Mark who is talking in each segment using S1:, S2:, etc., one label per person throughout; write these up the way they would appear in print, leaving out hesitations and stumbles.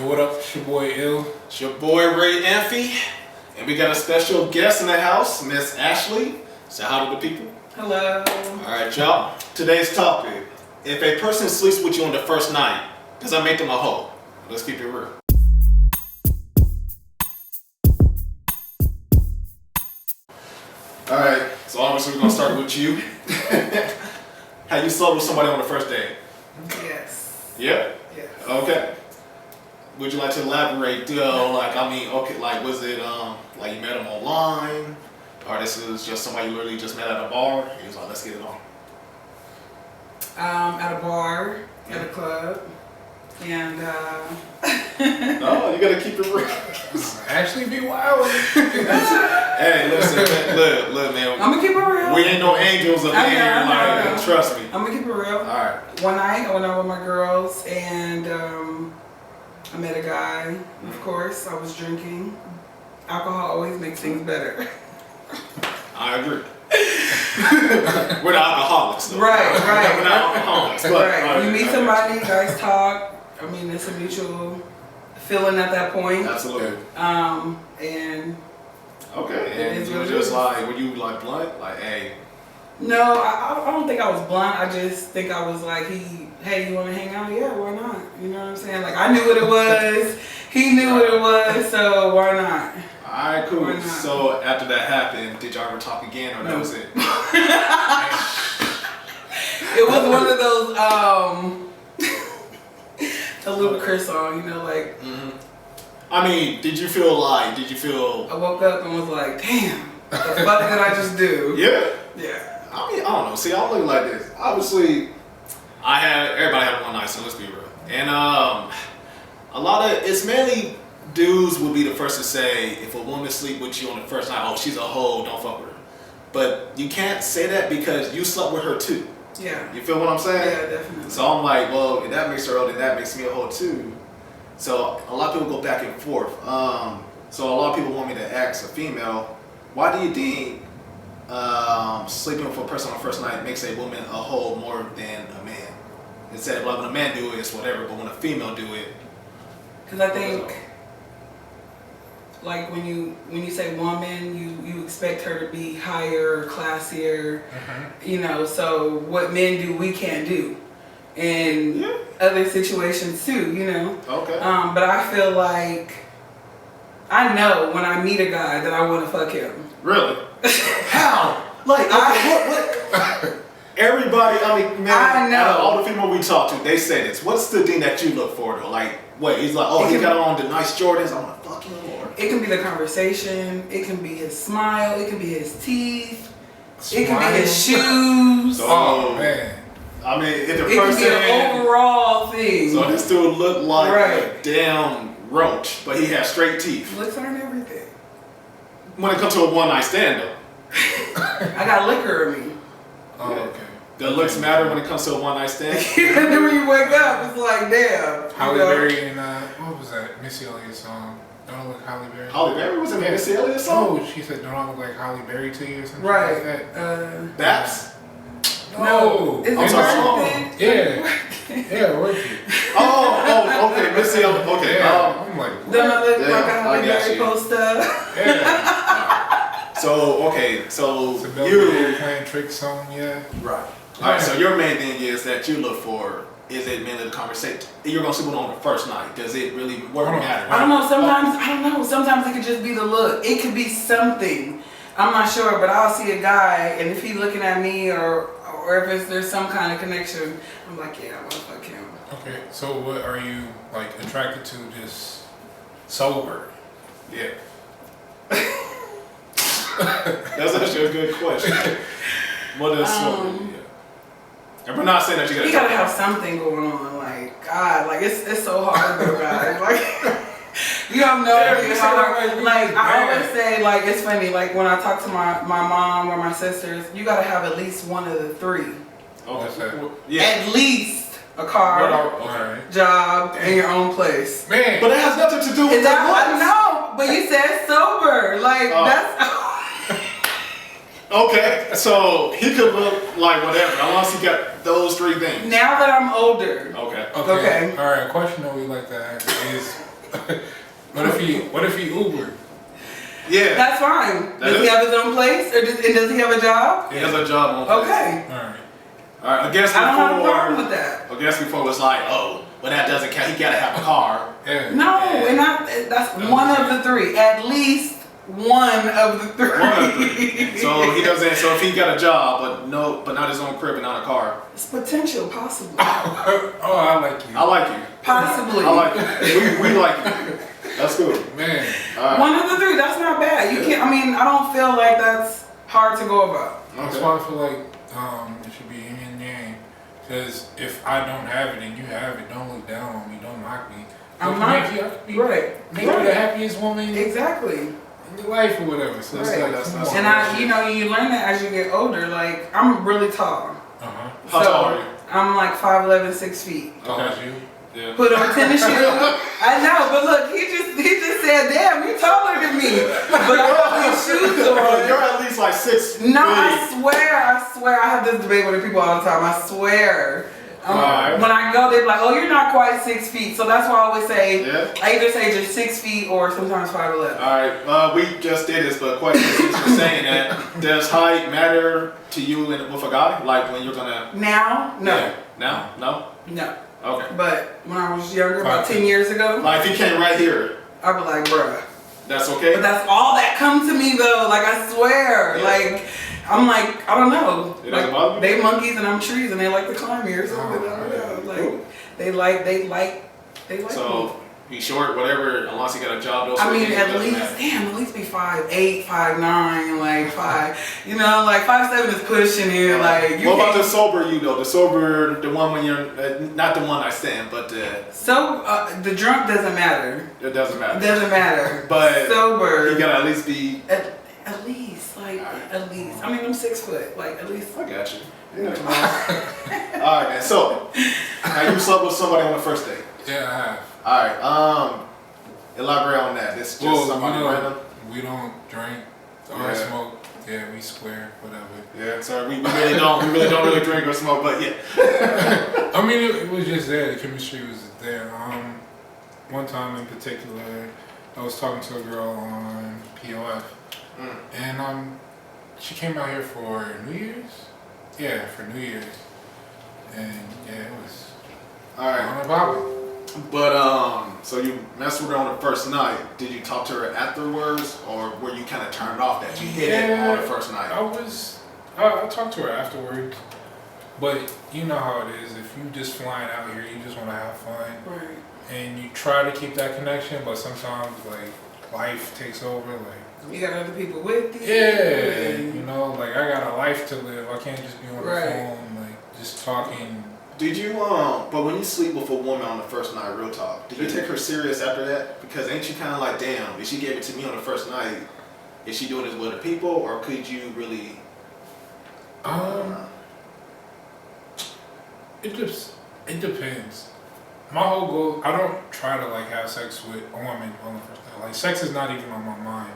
S1: Yo, what up? It's your boy Ill.
S2: It's your boy Ray Amphy, and we got a special guest in the house, Miss Ashley. Say hi to the people.
S3: Hello.
S2: All right, y'all. Today's topic: if a person sleeps with you on the first night, does that make them a hoe? Let's keep it real. All right. So obviously we're gonna start with you. How you slept with somebody on the first date?
S3: Yes.
S2: Yeah.
S3: Yes.
S2: Okay. Would you like to elaborate though? Was it like you met him online? Or this is just somebody you literally just met at a bar? He was like, let's get it on.
S3: At a bar, at a club, and
S2: No, you gotta keep it real.
S1: Actually, be wild.
S2: Hey, listen, look, man.
S3: I'm gonna keep it real.
S2: We ain't no angels up
S3: I
S2: here,
S3: know.
S2: like, trust me.
S3: I'm gonna keep it real.
S2: Alright.
S3: One night, I went out with my girls, and I met a guy. Of course, I was drinking. Alcohol always makes things better.
S2: I agree. We're not alcoholics though.
S3: Right.
S2: We're not alcoholics. But,
S3: Right. You meet somebody, you guys talk. I mean, it's a mutual feeling at that point.
S2: Absolutely.
S3: And
S2: Okay.
S3: It
S2: And
S3: is
S2: you
S3: what
S2: were
S3: it
S2: just
S3: is.
S2: like, were you like blunt? Like, hey.
S3: no, I don't think I was blunt. I just think I was like, hey, you want to hang out? Yeah, why not? You know what I'm saying? Like, I knew what it was. He knew what it was, so why not?
S2: Alright, cool.
S3: Why not?
S2: So after that happened, did y'all ever talk again or that
S3: No.
S2: was it?
S3: It was one of those, a Ludacris song, you know, like,
S2: I mean, did you feel
S3: I woke up and was like, damn, what the fuck did I just do?
S2: yeah?
S3: Yeah.
S2: I mean, I don't know. See, I'm looking like this. Obviously, everybody had one night, so let's be real. And it's mainly dudes will be the first to say if a woman sleep with you on the first night, oh, she's a hoe, don't fuck with her. But you can't say that because you slept with her too.
S3: Yeah.
S2: You feel what I'm saying?
S3: Yeah, definitely.
S2: So I'm like, well, if that makes her hoe, then that makes me a hoe too. So a lot of people go back and forth. So a lot of people want me to ask a female, why do you think sleeping with a person on the first night makes a woman a hoe more than a man? Instead of like when a man do it, it's whatever, but when a female do it,
S3: Because I think, like when you say woman, you expect her to be higher, classier, you know. So what men do, we can't do, in other situations too, you know.
S2: okay.
S3: But I feel like I know when I meet a guy that I want to fuck him.
S2: Really? How? Like, what? Everybody, I mean, man,
S3: I know.
S2: out of all the people we talk to, they say this. What's the thing that you look for though? Like, what? He's like, oh, he got on the nice Jordans. I want to fuck him more.
S3: It can be the conversation. It can be his smile. It can be his teeth. It can be his shoes.
S2: So,
S1: Oh man.
S2: I mean, if the
S3: It can
S2: person,
S3: be an overall thing.
S2: so this dude looked like
S3: Right.
S2: a damn roach, but he has straight teeth.
S3: Looks aren't everything.
S2: When it comes to a one night stand though,
S3: I got liquor in me.
S1: Oh,
S2: Yeah.
S1: okay.
S2: the looks matter when it comes to a one night stand.
S3: And then when you wake up, it's like, damn.
S1: Halle
S3: you know?
S1: Berry and what was that? Missy Elliott song. Don't I look Halle Berry?
S2: Halle Berry was in Missy Elliott song.
S1: Oh, she said, "Don't I look like Halle Berry to you?" Or something
S3: Right.
S1: like that.
S2: Baps.
S1: No.
S3: Is
S2: I'm
S3: it
S2: sorry.
S3: worth it?
S1: Yeah, work it.
S2: Oh, okay, Missy Elliott. Okay.
S1: Yeah, I'm like,
S3: Don't I
S1: what?
S3: look
S2: Yeah,
S3: like a
S2: I
S3: Halle
S2: got
S3: Berry
S2: you.
S3: poster?
S1: Yeah.
S2: So
S1: Bill playing trick song, yeah.
S2: right. All right. So your main thing is that you look for is it mainly the conversation? You're gonna sleep with on the first night. Does it really matter?
S3: I don't know. Sometimes it could just be the look. It could be something. I'm not sure, but I'll see a guy, and if he's looking at me, or if there's some kind of connection, I'm like, yeah, I want to fuck him.
S1: Okay, so what are you like attracted to? Just sober?
S2: Yeah. That's actually a good question. What is sober? Yeah. And we're not saying that
S3: You gotta have something going on. Like, God, like it's so hard to go, guys. Like, you have no idea how hard. Like, I always say, like, it's funny. Like when I talk to my mom or my sisters, you gotta have at least one of the three.
S1: What's that?
S2: Yeah.
S3: At least a car,
S1: Alright.
S3: job, and your own place.
S1: Man.
S2: But it has nothing to do with
S3: Is that
S2: the
S3: I know? But you said sober. Like that's.
S2: Okay, so he could look like whatever, unless he got those three things.
S3: Now that I'm older.
S2: Okay.
S3: Okay.
S1: All right. A question that we like to ask is, What if he Uber?
S2: Yeah.
S3: That's fine.
S2: That
S3: Does he
S2: is-
S3: have his own place, or does he have a job?
S2: He has a job on
S3: Okay.
S1: All right.
S2: All right. I guess
S3: I don't have a
S2: before.
S3: problem with that.
S2: I guess before was like, oh, well that doesn't count. He gotta have a car.
S1: Yeah.
S3: No, and that's one of the three. At least one of the three.
S2: One of the three. So he doesn't. So if he got a job, but not his own crib and not a car.
S3: It's potential, possibly.
S1: Oh, I like you.
S2: I like you.
S3: Possibly.
S2: I like you. We like you. That's cool.
S1: Man.
S2: All right.
S3: One of the three. That's not bad. You can't. I mean, I don't feel like that's hard to go about.
S1: That's
S2: Okay.
S1: why I feel like it should be yin and yang. Because if I don't have it and you have it, don't look down on me. Don't knock me.
S3: I'm
S1: I
S3: not.
S1: could be
S3: Right.
S1: make her the happiest woman
S3: Exactly.
S1: in your life or whatever. So it's
S3: Right.
S1: like,
S2: That's-
S1: come
S2: that's-
S1: on.
S3: And you learn that as you get older. Like, I'm really tall.
S1: Uh-huh.
S2: How tall are you?
S3: I'm like 5'11", 6 feet.
S1: Tall as you.
S2: Yeah.
S3: Put on tennis shoes. I know, but look, he just said, "Damn, you taller than me." But I have these shoes
S2: You're
S3: on.
S2: at least like 6
S3: No,
S2: feet.
S3: I swear, I have this debate with the people all the time. I swear.
S2: Alright.
S3: When I go, they're like, "Oh, you're not quite 6 feet." So that's why I always say,
S2: Yeah.
S3: I either say just 6 feet or sometimes 5'11".
S2: All right. We just did this, but question since you're saying that, does height matter to you with a guy? Like when you're gonna?
S3: Now, no,
S2: Yeah. Now? No.
S3: no.
S2: Okay.
S3: But when I was younger, about
S1: Okay.
S3: 10 years ago,
S2: Like if he came right here,
S3: I'd be like, "Bruh."
S2: that's okay.
S3: But that's all that comes to me though. Like I swear,
S2: Yeah.
S3: like I'm like I don't know.
S2: It doesn't
S3: Like,
S2: bother you?
S3: they monkeys and I'm trees and they like to climb me or something. I don't know. Like they like
S2: So he's short, whatever. Unless he got a job, those
S3: I
S2: sort of
S3: mean,
S2: things,
S3: at
S2: doesn't
S3: least,
S2: matter.
S3: damn, at least be 5'8", 5'9", like 5. You know, like 5'7" is pushing it. Like you
S2: what about the
S3: can't.
S2: sober you though? The sober, the one when you're not the one I stand, but
S3: So the drunk doesn't matter.
S2: it doesn't
S3: It
S2: matter.
S3: doesn't matter.
S2: But
S3: sober.
S2: You gotta at least be.
S3: At least, like at least. I mean, I'm 6 foot. Like at least.
S2: I got you. Yeah. All right, man. So, have you slept with somebody on the first date?
S1: Yeah, I have.
S2: All right. Elaborate on that. This just
S1: Well,
S2: somebody random.
S1: we don't drink or
S2: Yeah.
S1: smoke. Yeah, we square, whatever.
S2: Yeah. So we really don't. We really don't really drink or smoke, but yeah.
S1: I mean, it was just there. The chemistry was there. One time in particular, I was talking to a girl on POF, and she came out here for New Year's. Yeah, for New Year's, and yeah, it was
S2: All right.
S1: on about it.
S2: But so you messed with her on the first night. Did you talk to her afterwards, or were you kind of turned off that you hit it on the first night?
S1: I talked to her afterwards, but you know how it is. If you just flying out here, you just want to have fun,
S3: Right.
S1: and you try to keep that connection, but sometimes like life takes over. Like
S3: You got other people with you.
S1: yeah, you know, like I got a life to live. I can't just be on the
S3: Right.
S1: phone, like just talking.
S2: Did you but when you sleep with a woman on the first night, real talk, did you take her serious after that? Because ain't you kind of like, damn, if she gave it to me on the first night, is she doing this with other people, or could you really?
S1: It depends. My whole goal, I don't try to like have sex with a woman on the first night. Like sex is not even on my mind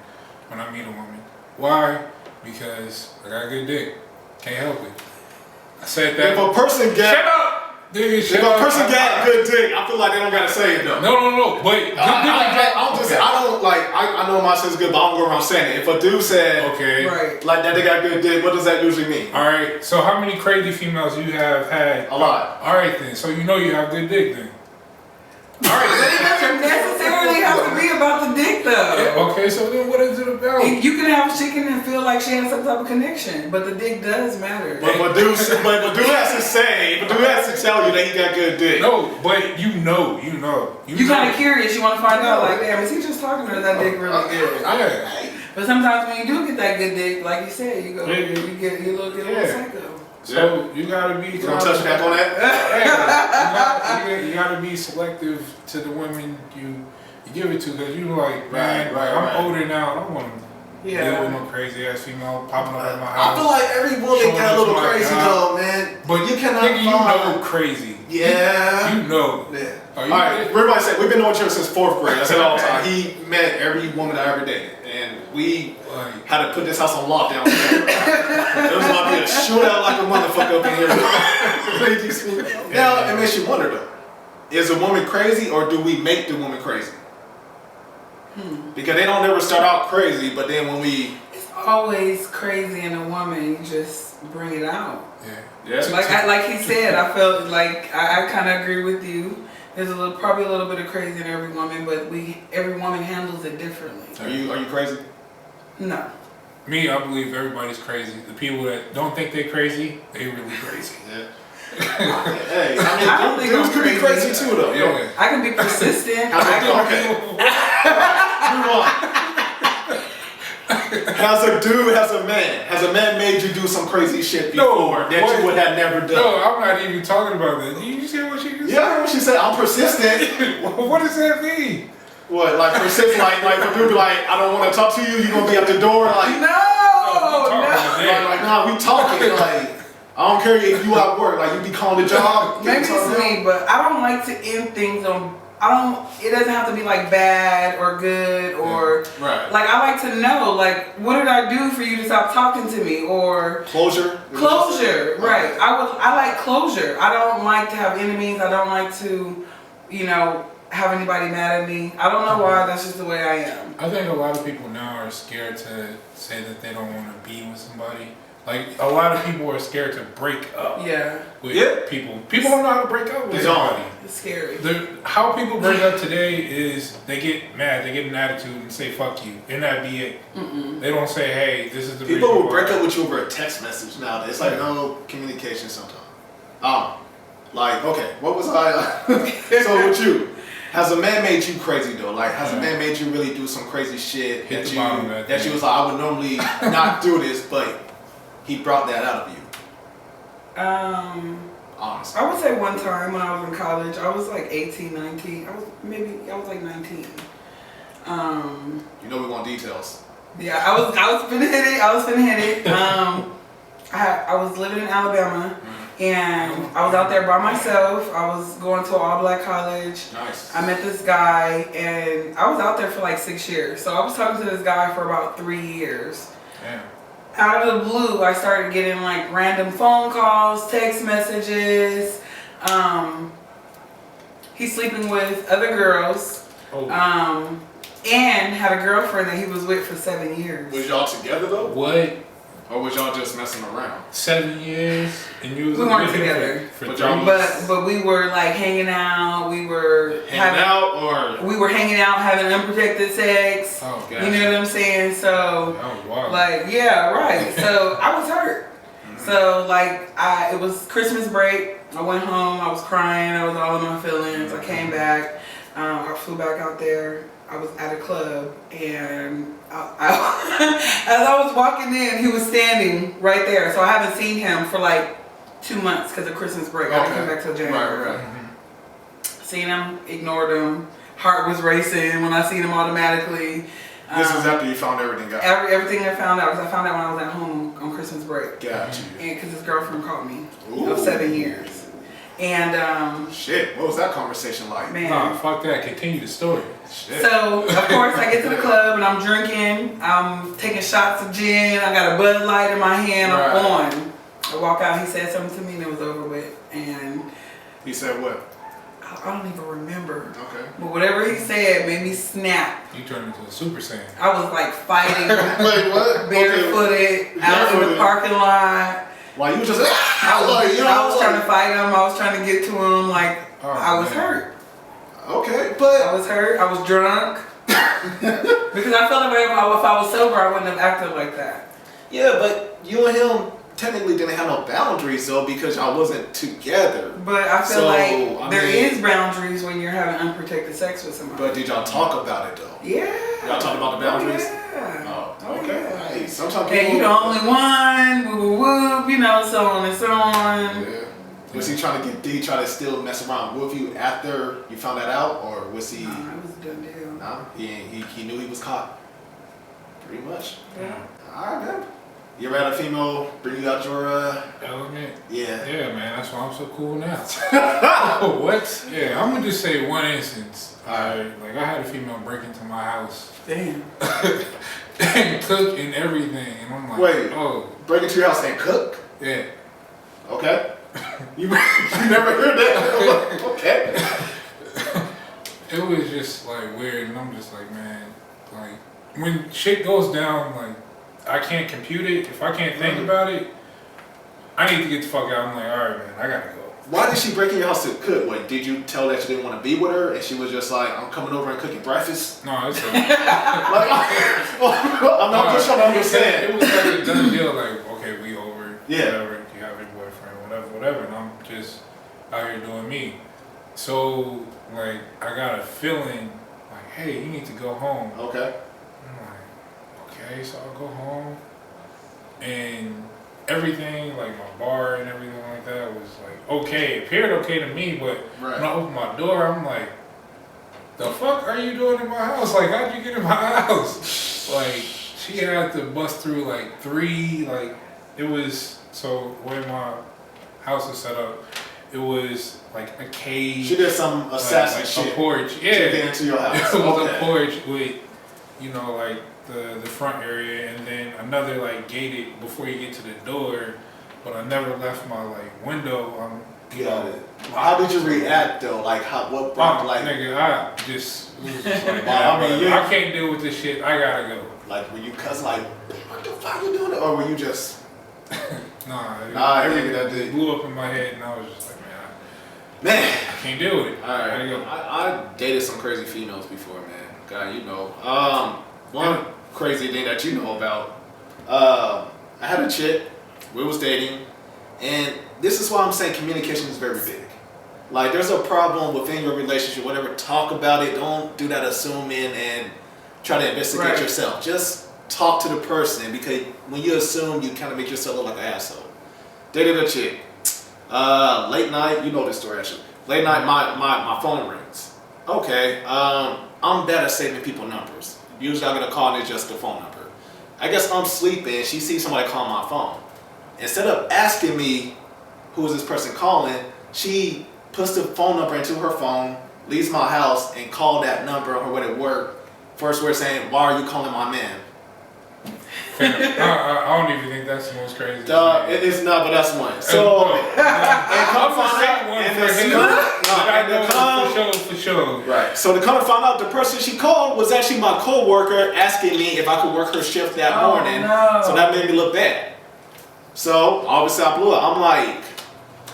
S1: when I meet a woman. Why? Because I got a good dick. Can't help it. I said that.
S2: If a person
S1: Shut
S2: got,
S1: up, nigga.
S2: if
S1: Shut
S2: a
S1: up.
S2: person got a good dick, I feel like they don't gotta say it though.
S1: No. But good dick.
S2: I don't like. I know my shit's good, but I don't go around saying it. If a dude said
S1: Okay.
S3: Right.
S2: like that, they got good dick. What does that usually mean?
S1: All right. So how many crazy females you have had?
S2: A lot.
S1: All right then. So you know you have good dick then.
S3: All right. But it doesn't necessarily have to be about the dick though.
S1: Yeah, okay. So then what is it about?
S3: You can have chicken and feel like she has some type of connection, but the dick does matter.
S2: But dude has to say, but dude has to tell you that he got good dick.
S1: No, but you know.
S3: You kind of curious. You want to find out, like, damn, is he just talking or is that dick really good?
S1: Yeah.
S3: But sometimes when you do get that good dick, like you said, you go,
S1: Yeah.
S3: you get a little
S1: Yeah.
S3: psycho.
S1: So you gotta be.
S2: You gonna touch back on that?
S1: You gotta be selective to the women you give it to, because you like, man,
S2: Right,
S1: I'm
S2: right.
S1: older now. I don't want to deal with
S3: Yeah.
S1: no crazy ass female popping up at my
S2: I
S1: house.
S2: feel like every woman
S1: Showing
S2: got a
S1: us
S2: little
S1: my
S2: crazy
S1: God.
S2: though, man.
S1: But
S2: you cannot
S1: nigga, you
S2: find-
S1: know crazy.
S2: Yeah.
S1: You know.
S2: Yeah.
S1: Are
S2: All
S1: you
S2: right,
S1: ready?
S2: everybody said we've been knowing each other since 4th grade. I said all the time. He met every woman I ever dated, and we
S1: Like,
S2: had to put this house on lockdown. There was about to be a shootout like a motherfucker up in here. Now it makes you wonder though: is a woman crazy, or do we make the woman crazy? Because they don't never start out crazy, but then when we
S3: It's always crazy in a woman. You just bring it out.
S1: Yeah.
S3: Like he said, I felt like I kind of agree with you. There's probably a little bit of crazy in every woman, but every woman handles it differently.
S2: are you crazy?
S3: No.
S1: Me, I believe everybody's crazy. The people that don't think they're crazy, they really crazy.
S2: Yeah. Hey,
S3: I don't think
S2: dudes
S3: I'm
S2: could be
S3: crazy.
S2: crazy too, though.
S1: Yeah.
S3: I can be persistent.
S2: Okay. Move on. Has a man made you do some crazy shit before that
S1: what?
S2: you would have never done?
S1: No, I'm not even talking about that. You see what she just
S2: Yeah, she said I'm persistent.
S1: said? What does that mean?
S2: What, like persistent? Like for people like I don't want to talk to you. You gonna be at the door? Like
S3: No.
S2: like nah, we talking. Like I don't care if you at work. Like you be calling the job.
S3: Maybe it's me, but I don't like to end things on. It doesn't have to be like bad or good or
S2: Right.
S3: like I like to know like what did I do for you to stop talking to me or
S2: Closure.
S3: closure, right? I like closure. I don't like to have enemies. I don't like to, have anybody mad at me. I don't know why. That's just the way I am.
S1: I think a lot of people now are scared to say that they don't want to be with somebody. Like a lot of people are scared to break up
S3: Yeah,
S1: with people. People don't know how to break up with
S2: They don't.
S1: somebody.
S3: it's scary.
S1: How people break up today is they get mad, they get an attitude and say fuck you, and that be it. They don't say, hey, this is the
S2: People
S1: reason
S2: will break
S1: why.
S2: up with you over a text message nowadays. It's like no communication sometimes. Like okay, what was I? So with you, has a man made you crazy though? Like has a man made you really do some crazy shit
S1: Hit
S2: that
S1: the bottom of that
S2: you
S1: thing.
S2: was like I would normally not do this, but he brought that out of you. Honestly.
S3: I would say one time when I was in college, I was like 18, 19. I was like 19.
S2: You know we want details.
S3: Yeah, I was finna hit it. I was living in Alabama, and I was out there by myself. I was going to an all-black college.
S2: Nice.
S3: I met this guy, and I was out there for like 6 years. So I was talking to this guy for about 3 years.
S1: Damn.
S3: Out of the blue, I started getting like random phone calls, text messages. He's sleeping with other girls.
S1: Oh.
S3: And had a girlfriend that he was with for 7 years.
S2: Was y'all together though?
S1: What?
S2: Or was y'all just messing around?
S1: 7 years and you was
S3: We weren't
S1: with him
S3: together.
S1: for
S2: But
S1: 3
S2: y'all
S1: years?
S3: But we were like hanging out. We were
S2: Hanging out or
S3: We were hanging out, having unprotected sex.
S1: Oh,
S3: You know what I'm saying? So,
S1: That was wild.
S3: like, yeah, right. So I was hurt. So like, it was Christmas break. I went home. I was crying. I was all in my feelings. I came back. I flew back out there. I was at a club, and as I was walking in, he was standing right there. So I haven't seen him for like 2 months because of Christmas break. I didn't come back till January.
S2: Right.
S3: Seen him, ignored him. Heart was racing when I seen him automatically.
S2: This was after you found everything out.
S3: Everything I found out, because I found out when I was at home on Christmas break.
S2: Got you.
S3: And because his girlfriend called me
S2: Ooh.
S3: of 7 years. And
S2: Shit, what was that conversation like?
S3: man.
S1: Nah, fuck that. Continue the story.
S2: Shit.
S3: So, of course, I get to the club and I'm drinking. I'm taking shots of gin. I got a Bud Light in my hand. I'm
S2: Right.
S3: on. I walk out. He said something to me and it was over with. And
S2: He said what?
S3: I don't even remember.
S2: Okay.
S3: But whatever he said made me snap.
S1: You turned into a Super Saiyan.
S3: I was like fighting,
S2: Wait, what?
S3: barefooted, out in the
S2: Barefooted.
S3: parking lot.
S2: Why you just
S3: I was trying to fight him. I was trying to get to him. Like,
S1: Oh,
S3: I was
S1: man.
S3: hurt.
S2: Okay,
S3: I
S2: but
S3: was hurt. I was drunk. Because I felt like if I was sober, I wouldn't have acted like that.
S2: yeah, but you and him technically didn't have no boundaries though because y'all wasn't together.
S3: But I feel
S2: So,
S3: like
S2: I
S3: there
S2: mean-
S3: is boundaries when you're having unprotected sex with somebody.
S2: But did y'all talk about it though?
S3: Yeah.
S2: Y'all talk about the boundaries?
S3: Yeah.
S2: Oh, okay.
S3: Yeah.
S2: Hey, sometimes
S3: Hey, you the only one. Whoop, whoop, whoop. So on and so on.
S2: Yeah. Was he trying to did he try to still mess around with you after you found that out, or was he?
S3: It was a done deal.
S2: Nah, he knew he was caught. Pretty much.
S3: Yeah.
S2: All right, man. You ever had a female bring you out your
S1: Element.
S2: Yeah.
S1: Yeah, man. That's why I'm so cool now. What? Yeah, I'm gonna just say one instance. I had a female break into my house
S3: Damn.
S1: and cook and everything, and I'm like,
S2: Wait.
S1: oh,
S2: Break into your house and cook?
S1: yeah.
S2: Okay. You never heard that? Okay.
S1: It was just like weird, and I'm just like, man, Like, when shit goes down, like, I can't compute it. If I can't think about it, I need to get the fuck out. I'm like, all right, man, I gotta go.
S2: Why did she break in your house to cook? What, did you tell her that you didn't want to be with her, and she was just like, I'm coming over and cooking breakfast?
S1: No, it's
S2: Like, I'm not just trying to understand.
S1: It was like a done deal. Like, okay, we over.
S2: Yeah.
S1: Whatever. You have your boyfriend, whatever. And I'm just out here doing me. So, like, I got a feeling like, hey, you need to go home.
S2: Okay.
S1: I'm like, okay, so I'll go home. And everything, like my bar and everything like that, was like okay. It appeared okay to me, but
S2: Right.
S1: when I opened my door, I'm like, the fuck are you doing in my house? Like, how'd you get in my house? Like, she had to bust through like 3, like, it was, so the way my house is set up, it was like a cage.
S2: She did some assassin
S1: like
S2: shit.
S1: a porch,
S2: To get
S1: yeah.
S2: into your house.
S1: It was
S2: Okay.
S1: a porch with, you know, like the front area, and then another like gated before you get to the door. But I never left my like window. You
S2: Got
S1: know,
S2: it. How did you react though? Like, what brought, like,
S1: nigga, I just it was just like,
S2: Wow, I mean,
S1: man,
S2: you-
S1: I can't deal with this shit. I gotta go.
S2: like, were you cuss like, what the fuck you doing? Or were you just,
S1: Nah,
S2: nigga, that did.
S1: blew up in my head, and I was just like, man,
S2: man?
S1: I can't deal with it.
S2: All right.
S1: I gotta go.
S2: I dated some crazy females before, man. God, you know. One crazy thing that you know about. I had a chick. We was dating, and this is why I'm saying communication is very big. Like, there's a problem within your relationship. Whatever, talk about it. Don't do that assuming and try to investigate
S3: Right.
S2: yourself. Just talk to the person, because when you assume, you kind of make yourself look like an asshole. Dated a chick. Late night, you know this story actually. Late night, my phone rings. Okay, I'm bad at saving people numbers. Usually I get a call and it's just the phone number. I guess I'm sleeping, she sees somebody call my phone. Instead of asking me who is this person calling, she puts the phone number into her phone, leaves my house, and called that number on her way to work. First word saying, why are you calling my man?
S1: I don't even think that's the most crazy.
S2: Duh, it is not, but that's one. So,
S1: and
S2: come
S1: I'm gonna
S2: find
S1: say
S2: out,
S1: one
S2: and
S1: for
S2: the
S1: him.
S2: snoop-
S1: But I
S2: and
S1: know
S2: the come-
S1: for sure.
S2: right. So to come and find out, the person she called was actually my coworker asking me if I could work her shift that
S3: Oh,
S2: morning.
S3: no.
S2: So that made me look bad. So obviously I blew up. I'm like,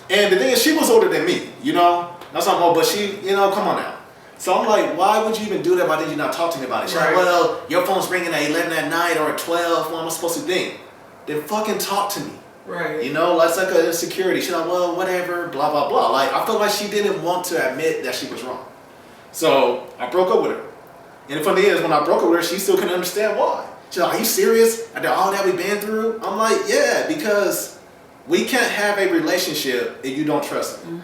S2: and the thing is, she was older than me. You know, that's not more, but she, you know, come on now. So I'm like, why would you even do that? Why did you not talk to me about it? She's
S3: Right.
S2: like, well, your phone's ringing at 11 at night or at 12. What am I supposed to think? Then fucking talk to me.
S3: Right.
S2: You know, that's like an insecurity. She's like, well, whatever, blah, blah, blah. Like, I felt like she didn't want to admit that she was wrong. So I broke up with her. And the funny is, when I broke up with her, she still couldn't understand why. She's like, are you serious? After all that we've been through? I'm like, yeah, because we can't have a relationship if you don't trust me.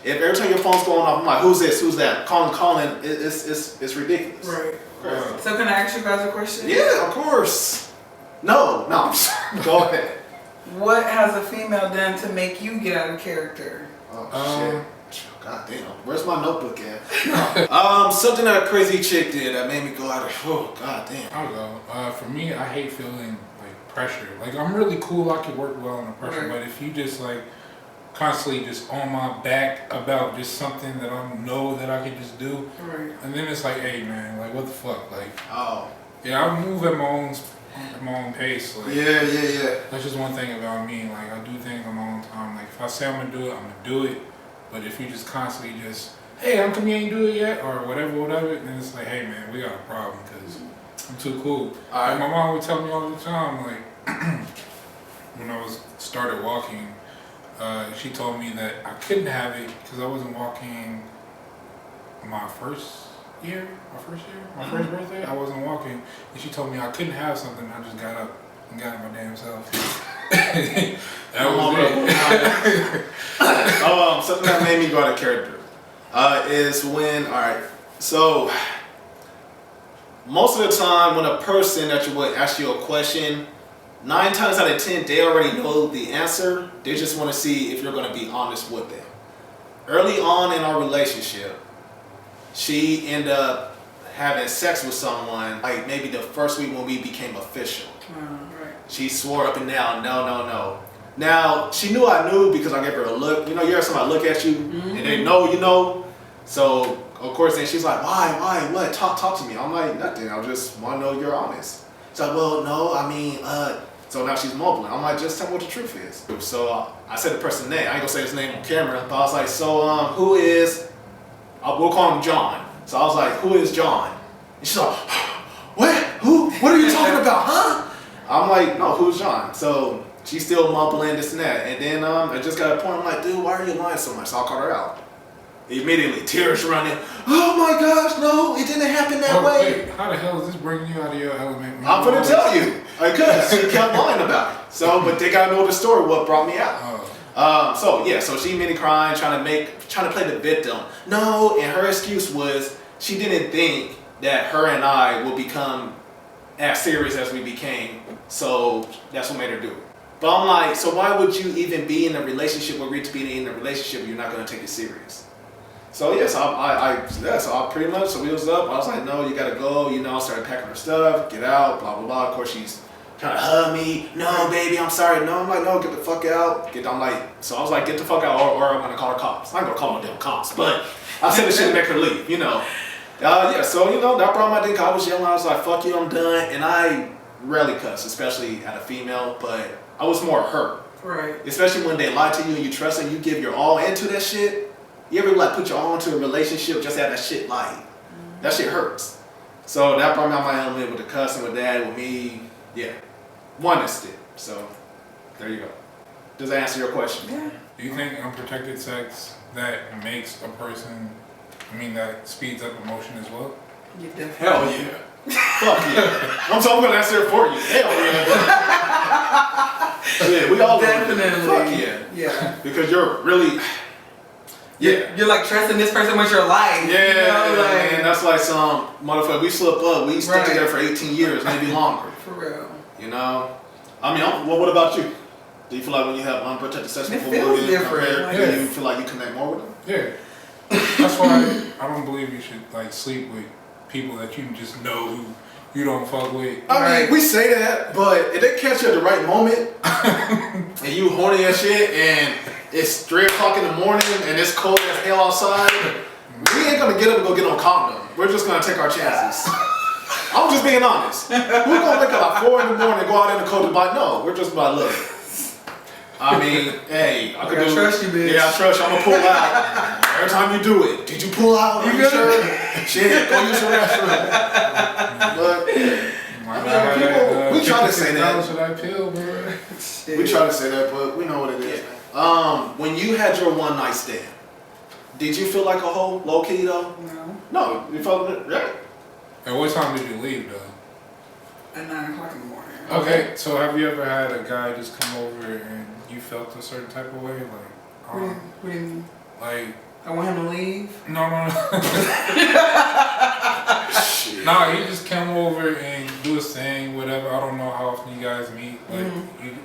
S2: If every time your phone's going off, I'm like, who's this? Who's that? Calling, it's ridiculous.
S3: Right.
S1: Wow.
S3: So can I ask you guys a question?
S2: Yeah, of course. No, I'm sorry. Go ahead.
S3: What has a female done to make you get out of character?
S2: Oh, shit. God damn. Where's my notebook at? Something that a crazy chick did that made me go out of, oh, god damn.
S1: I don't know. For me, I hate feeling like pressure. Like, I'm really cool. I can work well under pressure.
S3: Right.
S1: But if you just like constantly just on my back about just something that I know that I can just do,
S3: Right.
S1: and then it's like, hey man, like what the fuck? Like,
S2: Oh.
S1: yeah, I move at my own pace. Like,
S2: Yeah.
S1: that's just one thing about me. Like, I do things on my own time. Like, if I say I'm gonna do it, I'm gonna do it. But if you just constantly just, hey, how come you ain't do it yet, or whatever, then it's like, hey man, we got a problem because I'm too cool.
S2: All
S1: Like,
S2: right.
S1: my mom would tell me all the time, like when I started walking, she told me that I couldn't have it because I wasn't walking my first year, my first birthday. I wasn't walking, and she told me I couldn't have something. I just got up and got it my damn self. That was it.
S2: Something that made me go out of character is when, all right, so most of the time when a person that you would ask you a question, 9 times out of 10, they already know the answer. They just want to see if you're going to be honest with them. Early on in our relationship, she ended up having sex with someone, like maybe the first week when we became official.
S3: Right.
S2: She swore up and down, no. Now, she knew I knew because I gave her a look. You know, you hear somebody look at you and they know you know. So, of course, then she's like, why, what? Talk to me. I'm like, nothing. I just want to know you're honest. She's like, well, no, I mean, so now she's mumbling. I'm like, just tell me what the truth is. So I said the person's name. I ain't gonna say his name on camera, but I was like, so who is? We'll call him John. So I was like, who is John? And she's like, what? Who? What are you talking about, huh? I'm like, no, who's John? So she's still mumbling this and that. And then I just got a point. I'm like, dude, why are you lying so much? So I called her out. Immediately, tears running. Oh my gosh, no, it didn't happen that way.
S1: Wait, how the hell is this bringing you out of your element?
S2: I'm gonna tell you. Because she kept lying about it. So, but they gotta know the story, what brought me out. So she immediately crying, trying to play the victim. No, and her excuse was she didn't think that her and I would become as serious as we became. So that's what made her do it. But I'm like, so why would you even be in a relationship or agree to be in a relationship if you're not gonna take it serious? So yes, so pretty much, so we was up. I was like, no, you gotta go. You know, started packing her stuff, get out, blah blah blah. Of course, she's trying to hug me. No, baby, I'm sorry. No, I'm like, no, get the fuck out. So I was like, get the fuck out, or I'm gonna call the cops. I'm gonna call them cops, but I said the shit to make her leave. You know, so you know that brought my dick. I was yelling. I was like, fuck you, I'm done. And I rarely cuss, especially at a female, but I was more hurt.
S3: Right.
S2: Especially when they lie to you and you trust and you give your all into that shit. You ever like put your all into a relationship just have that shit like that shit hurts. So that brought me out my element with the cussing, with that, with me. Yeah. One is it. So there you go. Does that answer your question?
S3: Yeah.
S1: Do you think unprotected sex that makes a person, that speeds up emotion as well?
S3: You definitely.
S2: Hell yeah. Fuck yeah. I'm gonna answer it for you. Hell yeah. Shit, we all
S3: definitely.
S2: Fuck yeah.
S3: Yeah.
S2: Because you're really. Yeah.
S3: You're like trusting this person with your life.
S2: Yeah,
S3: you know, like,
S2: man. That's like some motherfucker. We slip up. We stuck
S3: Right.
S2: together for 18 years, maybe longer.
S3: For real.
S2: You know? What about you? Do you feel like when you have unprotected sex
S3: It
S2: with
S3: feels
S2: women,
S3: different.
S2: do you feel like you connect more with them?
S1: Yeah. That's why I don't believe you should like sleep with people that you just know who you don't fuck with.
S2: I mean, we say that, but if they catch you at the right moment and you horny as shit and it's 3 o'clock in the morning and it's cold as hell outside, we ain't gonna get up and go get on condom. We're just gonna take our chances. I'm just being honest. We're gonna wake up at 4 in the morning and go out in the cold and buy. No, we're just about look. I mean, hey, I
S3: trust you, bitch.
S2: Yeah, I trust you. I'm gonna pull out. Every time you do it, did you pull out? Are you sure? Shit, go use the restroom. But we try to say that.
S1: Should I pill, bro?
S2: We try to say that, but we know what it is. When you had your one night stand, did you feel like a hoe, low key though?
S3: No.
S2: No, you felt it, right?
S1: At what time did you leave though?
S3: At 9 o'clock in the morning.
S1: Okay, so have you ever had a guy just come over and you felt a certain type of way,
S3: What do you mean?
S1: like
S3: I want him to leave.
S1: no. Nah, he just come over and do his thing, whatever. I don't know how often you guys meet, but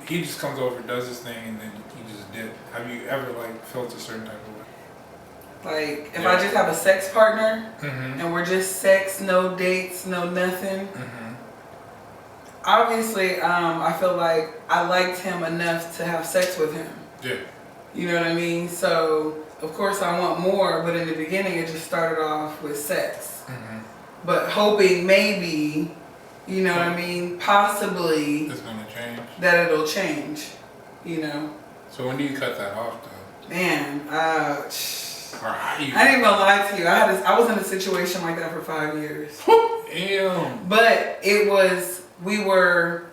S1: he just comes over, does his thing, and then he just dip. Have you ever like felt a certain type of way?
S3: Like if I just have a sex partner
S1: Mm-hmm.
S3: and we're just sex, no dates, no nothing.
S1: Mm-hmm.
S3: Obviously, I feel like I liked him enough to have sex with him.
S1: Yeah.
S3: You know what I mean? So of course I want more, but in the beginning it just started off with sex.
S1: Mm-hmm.
S3: But hoping maybe, you know what I mean, possibly
S1: It's gonna change.
S3: that it'll change, you know.
S1: So when do you cut that off though?
S3: Man,
S1: Or how you?
S3: I ain't even gonna lie to you. I was in a situation like that for 5 years.
S1: Damn.
S3: But we were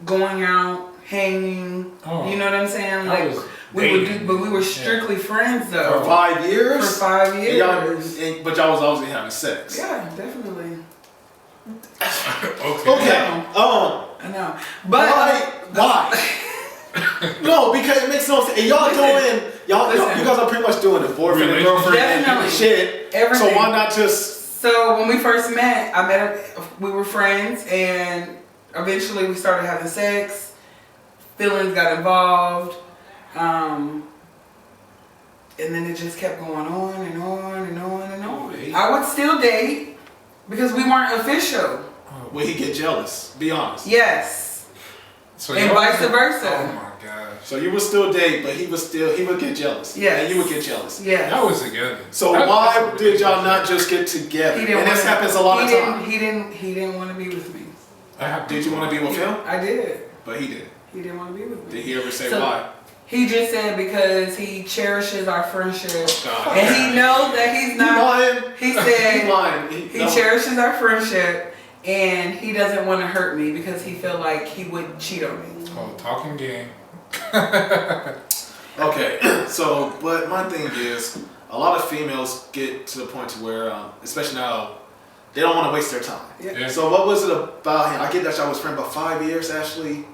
S3: going out, hanging,
S1: Oh.
S3: you know what I'm saying?
S1: That
S3: Like
S1: was
S3: we would
S1: dating.
S3: but we were strictly friends though.
S2: For 5 years?
S3: For 5 years.
S2: But y'all was obviously having sex.
S3: Yeah, definitely.
S1: Okay.
S2: Okay.
S3: I know. But
S2: Why? No, because it makes no sense. And y'all
S3: Listen.
S2: you guys are pretty much doing the boyfriend and girlfriend
S3: Definitely.
S2: and shit.
S3: Everything.
S2: So why not just?
S3: So when we first met, we were friends, and eventually we started having sex. Feelings got involved, and then it just kept going on and on and on and on. I would still date because we weren't official.
S2: Will he get jealous? Be honest.
S3: Yes,
S1: So
S3: and
S1: y'all
S3: vice
S1: was-
S3: versa.
S1: Oh my gosh.
S2: So you would still date, but he would get jealous.
S3: Yes.
S2: And you would get jealous.
S3: Yeah.
S1: That was together.
S2: So why did y'all not just get together? And this happens a lot of times.
S3: He didn't want to be with me.
S2: Did you want to be with him?
S3: I did.
S2: But he did.
S3: He didn't want to be with me.
S2: Did he ever say why?
S3: He just said because he cherishes our friendship.
S2: God.
S3: And he knows that he's not.
S2: lying.
S3: He said
S2: He lying.
S3: he cherishes our friendship and he doesn't want to hurt me because he feel like he would cheat on me.
S1: Oh, talking game.
S2: Okay, so, but my thing is, a lot of females get to the point to where, especially now, they don't want to waste their time.
S3: Yeah.
S2: So what was it about him? I get that y'all was friends about 5 years, Ashley.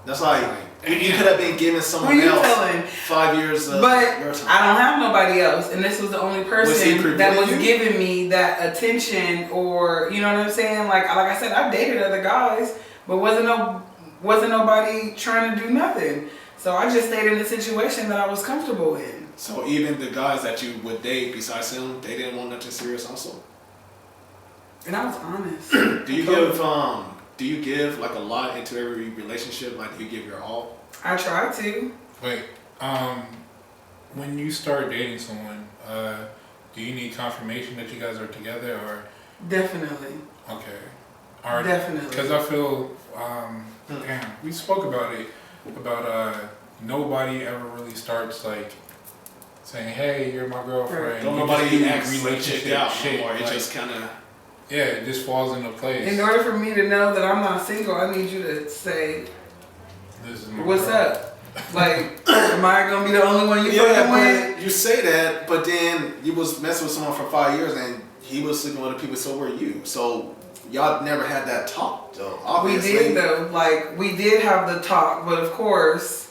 S2: That's like, you could have been giving someone
S3: Who you
S2: else
S3: telling?
S2: 5 years of
S3: But
S2: your time.
S3: I don't have nobody else, and this was the only
S2: Was he
S3: person that was
S2: preventing you?
S3: giving me that attention, or you know what I'm saying? Like I said, I've dated other guys, but wasn't nobody trying to do nothing. So I just stayed in the situation that I was comfortable in.
S2: So even the guys that you would date besides him, they didn't want nothing serious also?
S3: And I was honest.
S2: Do you give like a lot into every relationship? Like, do you give your all?
S3: I tried to.
S1: Wait, when you start dating someone, do you need confirmation that you guys are together, or?
S3: Definitely.
S1: Okay.
S3: Definitely.
S1: Because I feel, damn, we spoke about it, about nobody ever really starts like saying, hey, you're my girlfriend.
S3: Right.
S2: Don't
S1: You
S2: nobody
S1: just do
S2: acts
S1: relationship
S2: checked out
S1: shit.
S2: anymore. It
S1: Like,
S2: just kind of.
S1: yeah, it just falls into place.
S3: In order for me to know that I'm not single, I need you to say,
S1: This is my
S3: what's
S1: girl.
S3: up? Like, am I gonna be the only one you fucking with?
S2: But you say that, but then you was messing with someone for 5 years and he was sleeping with other people, so were you. So y'all never had that talk, though. Obviously.
S3: We did though, like we did have the talk, but of course,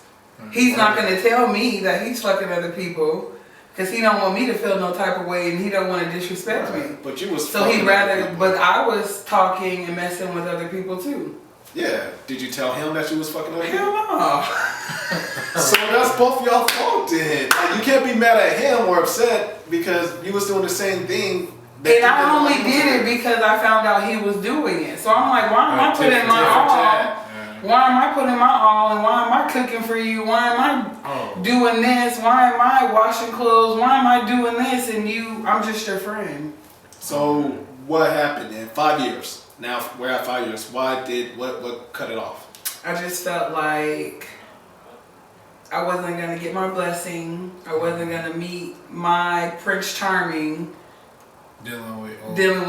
S3: he's not gonna tell me that he's fucking other people, cause he don't want me to feel no type of way, and he don't want to disrespect me.
S2: But you was.
S3: So he'd
S2: fucking
S3: rather,
S2: other people.
S3: but I was talking and messing with other people too.
S2: Yeah. Did you tell him that you was fucking other
S3: Hell
S2: people?
S3: no.
S2: So that's both y'all fault then. Like, you can't be mad at him or upset because you was doing the same thing.
S3: And I only did it because I found out he was doing it. So I'm like, why am I putting my all? Why am I putting my all, and why am I cooking for you? Why am I doing this? Why am I washing clothes? Why am I doing this? And I'm just your friend.
S2: So what happened in 5 years? Now we're at 5 years. What cut it off?
S3: I just felt like I wasn't gonna get my blessing. I wasn't gonna meet my Prince Charming dealing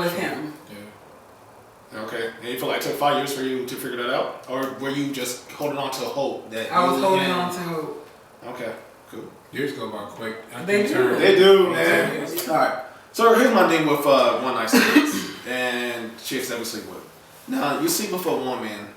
S3: with him.
S1: Yeah.
S2: Okay. And you feel like it took 5 years for you to figure that out? Or were you just holding on to hope that
S3: I was
S2: you
S3: holding
S2: and-
S3: on to hope.
S2: Okay, cool.
S1: Years go by quick.
S3: They do.
S2: They do, man. Alright. So here's my thing with one night stands and chicks that we sleep with. Now, you sleep with a woman,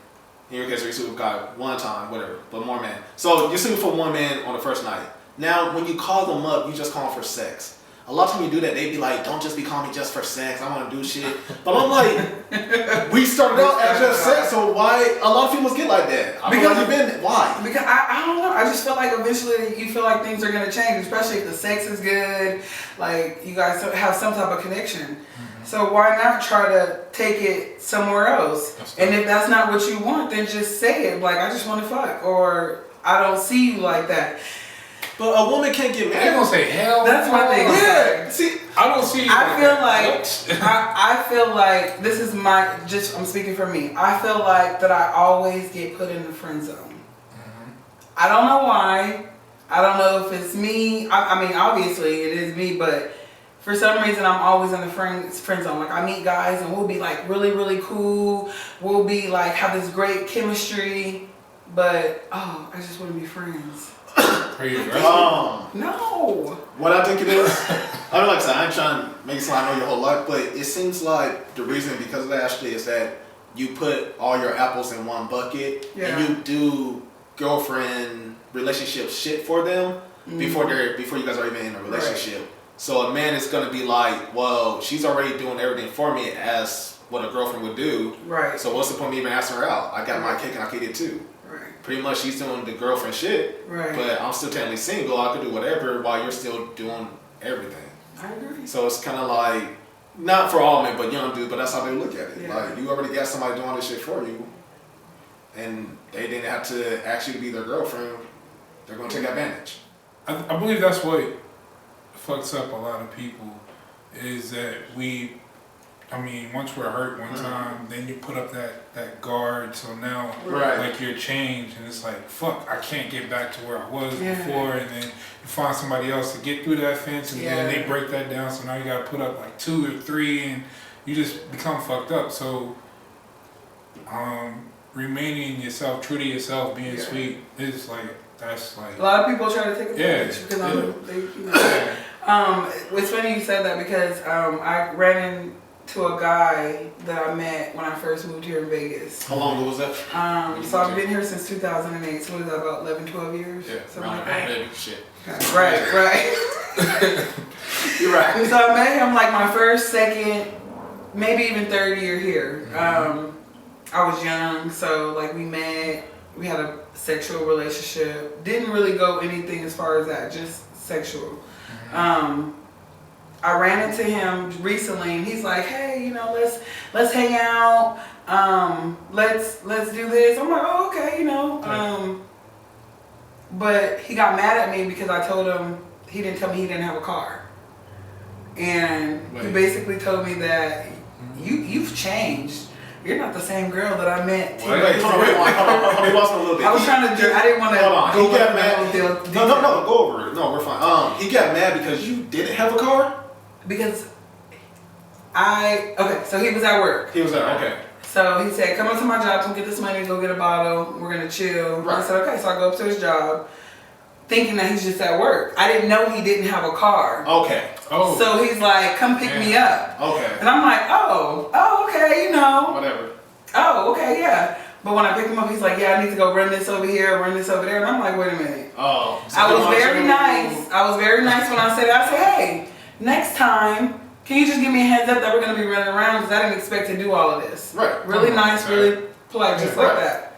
S2: in your case, you sleep with a guy one time, whatever, but more men. So you sleep with a woman on the first night. Now, when you call them up, you just call them for sex. A lot of times you do that, they be like, don't just be calling me just for sex, I want to do shit. But I'm like, we started out as just sex, so why? A lot of females get like that. Why?
S3: Because I don't know. I just feel like eventually you feel like things are gonna change, especially if the sex is good. Like you guys have some type of connection. Mm-hmm. So why not try to take it somewhere else? And if that's not what you want, then just say it. Like I just want to fuck, or I don't see you like that.
S2: But a woman can't get
S1: They
S2: married.
S1: gonna say hell.
S3: That's my thing.
S2: Yeah. See,
S1: I don't see.
S3: I feel like I feel like this is I'm speaking for me. I feel like that I always get put in the friend zone.
S1: Mm-hmm.
S3: I don't know why. I don't know if it's me. I mean, obviously it is me, but for some reason I'm always in the friend zone. Like I meet guys and we'll be like really, really cool. We'll be like have this great chemistry, but I just want to be friends.
S1: Are you aggressive?
S3: No.
S2: What I think it is, I mean, like I said, I ain't trying to make it sound like I know your whole life, but it seems like the reason because of that actually is that you put all your apples in one bucket and you do girlfriend relationship shit for them before you guys are even in a relationship. Right. So a man is gonna be like, well, she's already doing everything for me as what a girlfriend would do. Right. So what's the point of me even asking her out? I got my cake and I can eat it too. Pretty much she's doing the girlfriend shit, but I'm still technically single. I could do whatever while you're still doing everything.
S3: I agree.
S2: So it's kind of like, not for all men, but young dudes, but that's how they look at it. Yeah. Like, you already got somebody doing all this shit for you, and they didn't have to ask you to be their girlfriend. they're gonna take advantage.
S1: I believe that's what fucks up a lot of people is that once we're hurt one time, then you put up that guard, so now
S2: Right.
S1: like you're changed, and it's like, fuck, I can't get back to where I was before, and then you find somebody else to get through that fence, and then they break that down, so now you gotta put up like 2 or 3, and you just become fucked up. So remaining yourself, true to yourself, being sweet is like, that's like,
S3: a lot of people try to take advantage it's funny you said that because I ran into a guy that I met when I first moved here in Vegas.
S2: How long ago was that?
S3: So I've been here since 2008. So what is that, about 11, 12 years?
S2: Yeah,
S3: something like that.
S2: baby shit.
S3: Right.
S2: You're right.
S3: So I met him like my first, second, maybe even third year here. I was young, so like we met. We had a sexual relationship. Didn't really go anything as far as that, just sexual. I ran into him recently, and he's like, "Hey, let's hang out. Let's do this." I'm like, "Oh, okay, But he got mad at me because I told him he didn't tell me he didn't have a car, and he basically told me that you've changed. You're not the same girl that I met.
S2: Hold on. We lost him a little bit.
S3: I was trying to. I didn't want to go
S2: He got mad. No, go over it. No, we're fine. He got mad because you didn't have a car.
S3: Because so he was at work.
S2: He was there. Okay.
S3: So he said, "Come up to my job, come get this money, go get a bottle. We're gonna chill."
S2: Right.
S3: I said, "Okay." So I go up to his job, thinking that he's just at work. I didn't know he didn't have a car.
S2: Okay.
S1: oh,
S3: So he's like, "Come pick me up."
S2: Okay.
S3: And I'm like, "Oh, okay,
S2: Whatever.
S3: Oh, okay, yeah." But when I pick him up, he's like, "Yeah, I need to go run this over here, run this over there." And I'm like, "Wait a minute."
S2: Oh.
S3: I was very nice. I was very nice when I said, "Hey, next time, can you just give me a heads up that we're going to be running around? Because I didn't expect to do all of this."
S2: Right.
S3: Really nice, really polite, just like that.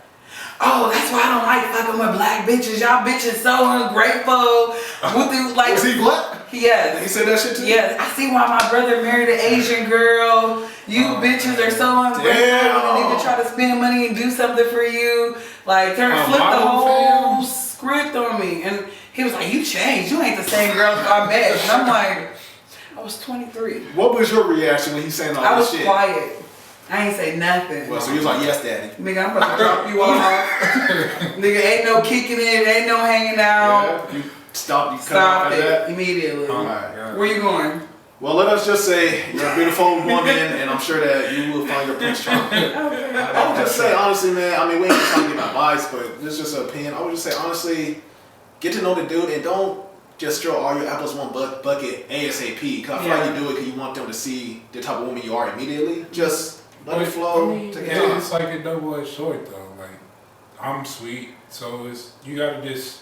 S3: "Oh, that's why I don't like fucking with black bitches. Y'all bitches so ungrateful."
S2: Was he black?
S3: Yes.
S2: He said that shit too?
S3: Yes. "I see why my brother married an Asian girl. You bitches are so ungrateful.
S2: Damn.
S3: And even try to spend money and do something for you." Like, flip the whole script on me. And he was like, "You changed. You ain't the same girl I met." And I'm like, I was 23.
S2: What was your reaction when he saying all
S3: I
S2: this
S3: was
S2: shit?
S3: quiet. I ain't say nothing.
S2: Well, so he was like, "Yes, daddy."
S3: Nigga, I'm about to drop you off. Nigga, ain't no kicking it, ain't no hanging out.
S2: Yeah. You cut
S3: Stop
S2: off
S3: it
S2: at that.
S3: immediately.
S2: Oh my God.
S3: Where you going?
S2: Well, let us just say you're a beautiful woman, and I'm sure that you will find your prince charming. I would just say, honestly, man, I mean, we ain't trying to give advice, but this is just an opinion. I would just say, honestly, get to know the dude and don't just throw all your apples in one bucket ASAP. Because I feel like you do it because you want them to see the type of woman you are immediately. Just let it flow. Take your time.
S1: it's like a double-edged sword though. Like, I'm sweet, so you gotta just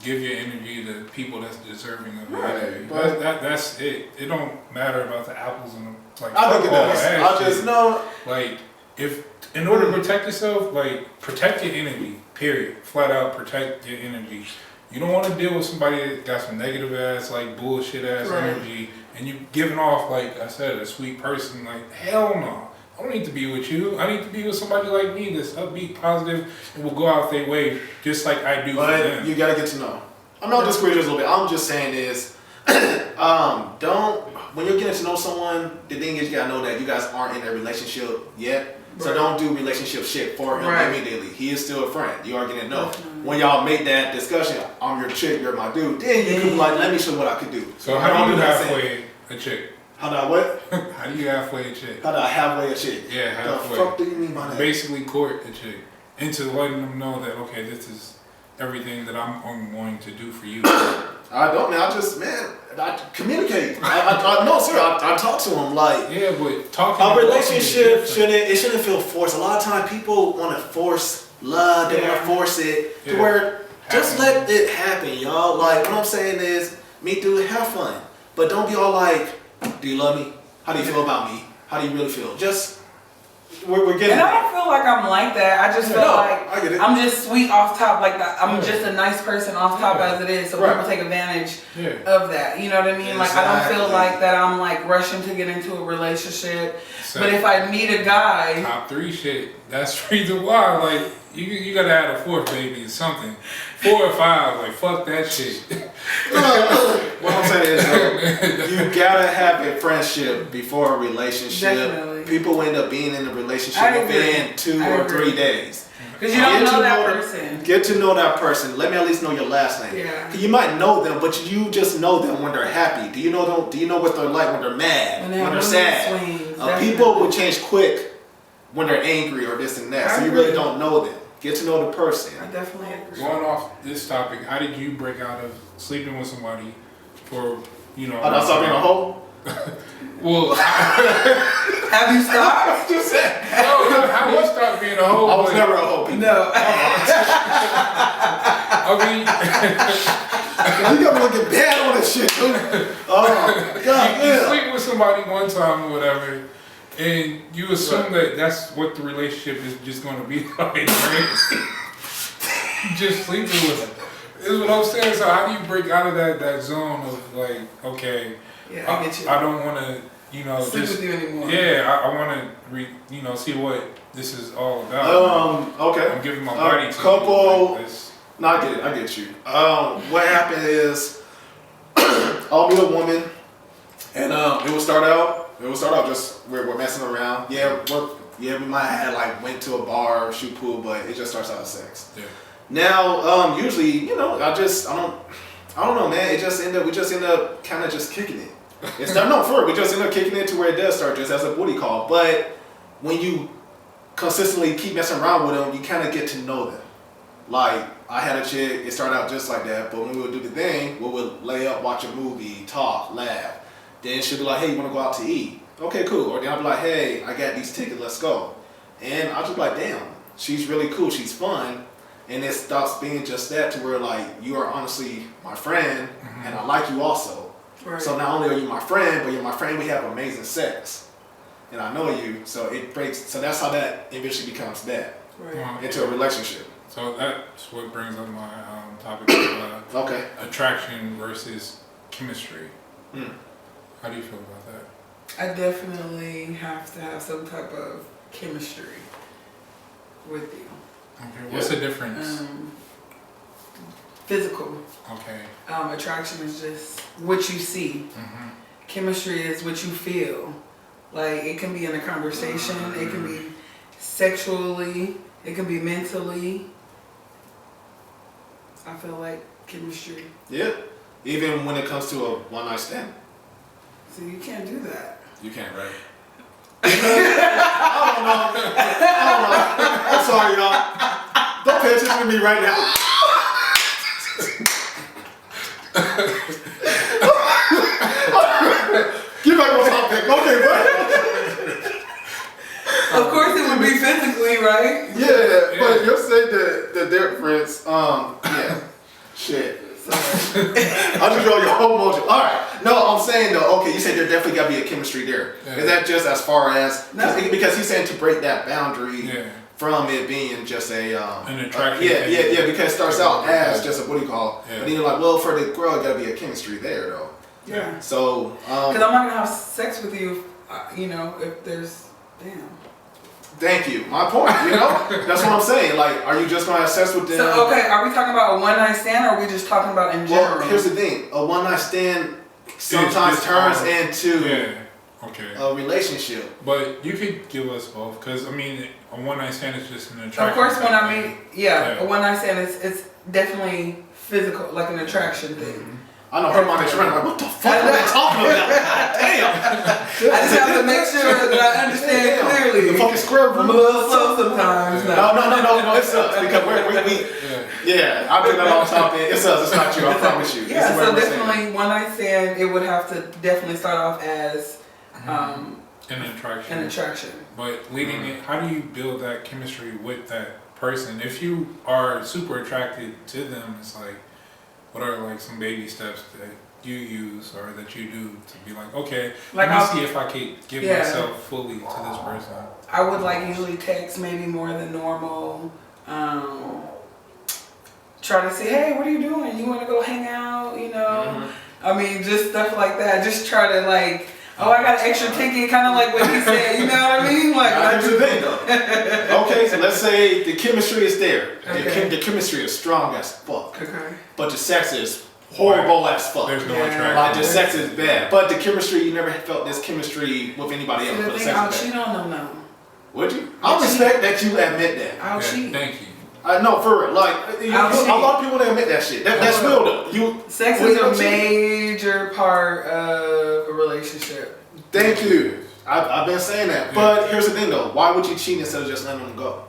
S1: give your energy to people that's deserving of your energy.
S2: But
S1: That's it. It don't matter about the apples and the, like.
S2: I think it does. I just
S1: shit.
S2: know.
S1: Like, if in order to protect yourself, like, protect your energy. Period. Flat out protect your energy. You don't want to deal with somebody that got some negative ass, like, bullshit ass energy, and you giving off, like I said, a sweet person. Like, hell no. I don't need to be with you. I need to be with somebody like me that's upbeat, positive, and will go out their way just like I do for them.
S2: But you gotta get to know. I'm not disagreeing just a little bit. I'm just saying is, when you're getting to know someone, the thing is you gotta know that you guys aren't in a relationship yet. So don't do relationship shit for him immediately. He is still a friend. You are getting to know. When y'all make that discussion, I'm your chick, you're my dude, then you can be like, let me show you what I could do.
S1: So how do you halfway a chick?
S2: How do I what?
S1: How do you halfway a chick?
S2: How do I halfway a chick?
S1: Yeah, halfway.
S2: The fuck do you mean by that?
S1: Basically court a chick into letting them know that, okay, this is everything that I'm going to do for you.
S2: I don't, man. I communicate. No, sir. I talk to him like.
S1: Yeah, but talking.
S2: A relationship shouldn't feel forced. A lot of times people want to force love. They want to force it to where just let it happen, y'all. Like what I'm saying is, me dude, have fun, but don't be all like, do you love me? How do you feel about me? How do you really feel? Just we're getting.
S3: And I don't feel like I'm like that. I just feel like
S2: I get it.
S3: I'm just sweet off top, like that. I'm just a nice person off top as it is, so people take advantage of that. You know what I mean? Like I don't feel like that I'm like rushing to get into a relationship. But if I meet a guy,
S1: top 3 shit. That's the reason why. Like you gotta add a fourth baby or something. 4 or 5, like fuck that shit.
S2: What I'm saying is, you gotta have a friendship before a relationship.
S3: Definitely.
S2: People end up being in a relationship
S3: I agree.
S2: within 2
S3: I
S2: or
S3: agree.
S2: 3 days.
S3: Because you don't
S2: Get to
S3: know that
S2: know
S3: person.
S2: Get to know that person. Let me at least know your last name.
S3: Yeah.
S2: You might know them, but you just know them when they're happy. Do you know them? Do you know what they're like when they're mad?
S3: When
S2: When
S3: they
S2: they're
S3: have
S2: sad?
S3: mood swings,
S2: People
S3: definitely.
S2: will change quick when they're angry or this and that.
S3: I
S2: So you
S3: agree.
S2: really don't know them. Get to know the person.
S3: I definitely agree.
S1: Going off this topic, how did you break out of sleeping with somebody for, you know?
S2: Oh, that's not being a hoe?
S1: Well,
S3: Have you stopped?
S2: Just saying.
S1: no, how you stop being a hoe?
S2: I was
S1: but-
S2: never a hoe. People.
S3: No.
S1: I mean,
S2: You got me looking bad on this shit, dude. Oh, God,
S1: you
S2: yeah.
S1: sleep with somebody one time or whatever, and you assume that that's what the relationship is just going to be like, right? Just sleeping with them. Is what I'm saying. So how do you break out of that zone of like, okay,
S3: Yeah, I get you.
S1: I don't want to, you know,
S3: Sleep
S1: just
S3: with you anymore.
S1: yeah, I want to see what this is all about.
S2: Okay.
S1: I'm giving my body to
S2: couple-
S1: you. Like this.
S2: No, I get you. What happened is, I'll meet a woman, and it will start out just we're messing around. Yeah, we might have like went to a bar, shoot pool, but it just starts out as sex.
S1: Yeah.
S2: Now, usually, you know, I don't know, man. We just end up kind of just kicking it. It's not no for it. We just end up kicking it to where it does start just as a booty call. But when you consistently keep messing around with them, you kind of get to know them. Like, I had a chick, it started out just like that, but when we would do the thing, we would lay up, watch a movie, talk, laugh. Then she'd be like, hey, you want to go out to eat? Okay, cool. Or then I'd be like, hey, I got these tickets, let's go. And I'll just be like, damn, she's really cool, she's fun. And it stops being just that to where, like, you are honestly my friend, and I like you also.
S3: Right.
S2: So not only are you my friend, but you're my friend, we have amazing sex. And I know you, so it breaks, so that's how that eventually becomes that,
S3: Right.
S2: into a relationship.
S1: So that's what brings up my topic of
S2: Okay.
S1: attraction versus chemistry.
S2: Hmm.
S1: How do you feel about that?
S3: I definitely have to have some type of chemistry with you.
S1: Okay, what's the difference?
S3: Physical.
S1: Okay.
S3: Attraction is just what you see.
S1: Mm-hmm.
S3: Chemistry is what you feel. Like, it can be in a conversation, it can be sexually, it can be mentally. I feel like chemistry.
S2: Yeah. Even when it comes to a one night stand.
S3: So you can't do that.
S2: You can't, right? I don't know. I'm sorry, y'all. Don't pay attention to me right now. Get back on topic. Okay, bro.
S3: Of course it would be physically, right?
S2: Yeah, but you're saying the difference. Yeah. Shit. I'll just draw your whole emoji. Alright. No, I'm saying though, okay, you said there definitely gotta be a chemistry there.
S1: Yeah.
S2: Is that just as far as
S3: No.
S2: because he's saying to break that boundary
S1: Yeah.
S2: from it being just a
S1: An attraction
S2: yeah,
S1: thing.
S2: because it starts out as just a booty call.
S1: Yeah.
S2: But then you're like, well, for the girl, it gotta be a chemistry there though.
S3: Yeah.
S2: So
S3: Because I'm not gonna have sex with you, if there's, damn.
S2: thank you. My point, you know? That's what I'm saying. Like, are you just gonna have sex with them?
S3: So, okay, are we talking about a one night stand or are we just talking about in general?
S2: Well, here's the thing. A one night stand sometimes
S1: It's
S2: turns
S1: hard.
S2: into
S1: Yeah. Okay.
S2: a relationship.
S1: But you could give us both, because I mean, a one night stand is just an attraction.
S3: Of course, when
S1: type
S3: I
S1: thing.
S3: mean,
S1: Yeah.
S3: a one night stand it's definitely physical, like an attraction thing.
S2: I know her mind is running like, what the fuck are they talking about? God damn.
S3: I just have to make sure that I understand
S2: The
S3: clearly.
S2: fucking square
S3: I'm a
S2: root.
S3: little slow sometimes.
S2: No, it sucks because
S1: Yeah.
S2: I do that all the time. It sucks. It's not you. I promise you.
S3: Yeah,
S2: This is what
S3: so
S2: I'm saying.
S3: definitely one night stand, it would have to definitely start off as
S1: An attraction.
S3: an attraction.
S1: But leading it, how do you build that chemistry with that person? If you are super attracted to them, it's like, what are like some baby steps that you use or that you do to be like, okay,
S3: Like
S1: let me
S3: I'll-
S1: see if I can give
S3: Yeah.
S1: myself fully to this person.
S3: I would like usually text maybe more than normal. Try to say, hey, what are you doing? You want to go hang out? I mean, just stuff like that. Just try to like, oh, I got an extra ticket, kind of like what he said. You know what I mean? Like,
S2: Here's the thing though. Okay, let's say the chemistry is there.
S3: Okay.
S2: The chemistry is strong as fuck.
S3: Okay.
S2: But the sex is horrible as fuck.
S1: There's no
S3: Yeah.
S1: attraction.
S2: Like the sex is bad. But the chemistry, you never felt this chemistry with anybody else.
S3: See, the
S2: But the
S3: thing,
S2: sex
S3: I'll
S2: is bad.
S3: cheat on them now.
S2: Would you? I respect that you admit that.
S3: I'll
S1: Yeah,
S3: cheat.
S1: thank you.
S2: I know, for real. Like,
S3: I'll
S2: a
S3: cheat.
S2: lot of people don't admit that shit. That's real though.
S3: Sex
S2: Well,
S3: is
S2: you
S3: a
S2: don't cheat.
S3: major part of a relationship.
S2: Thank you. I've been saying that.
S1: Yeah.
S2: But here's the thing though. Why would you cheat instead of just letting them go?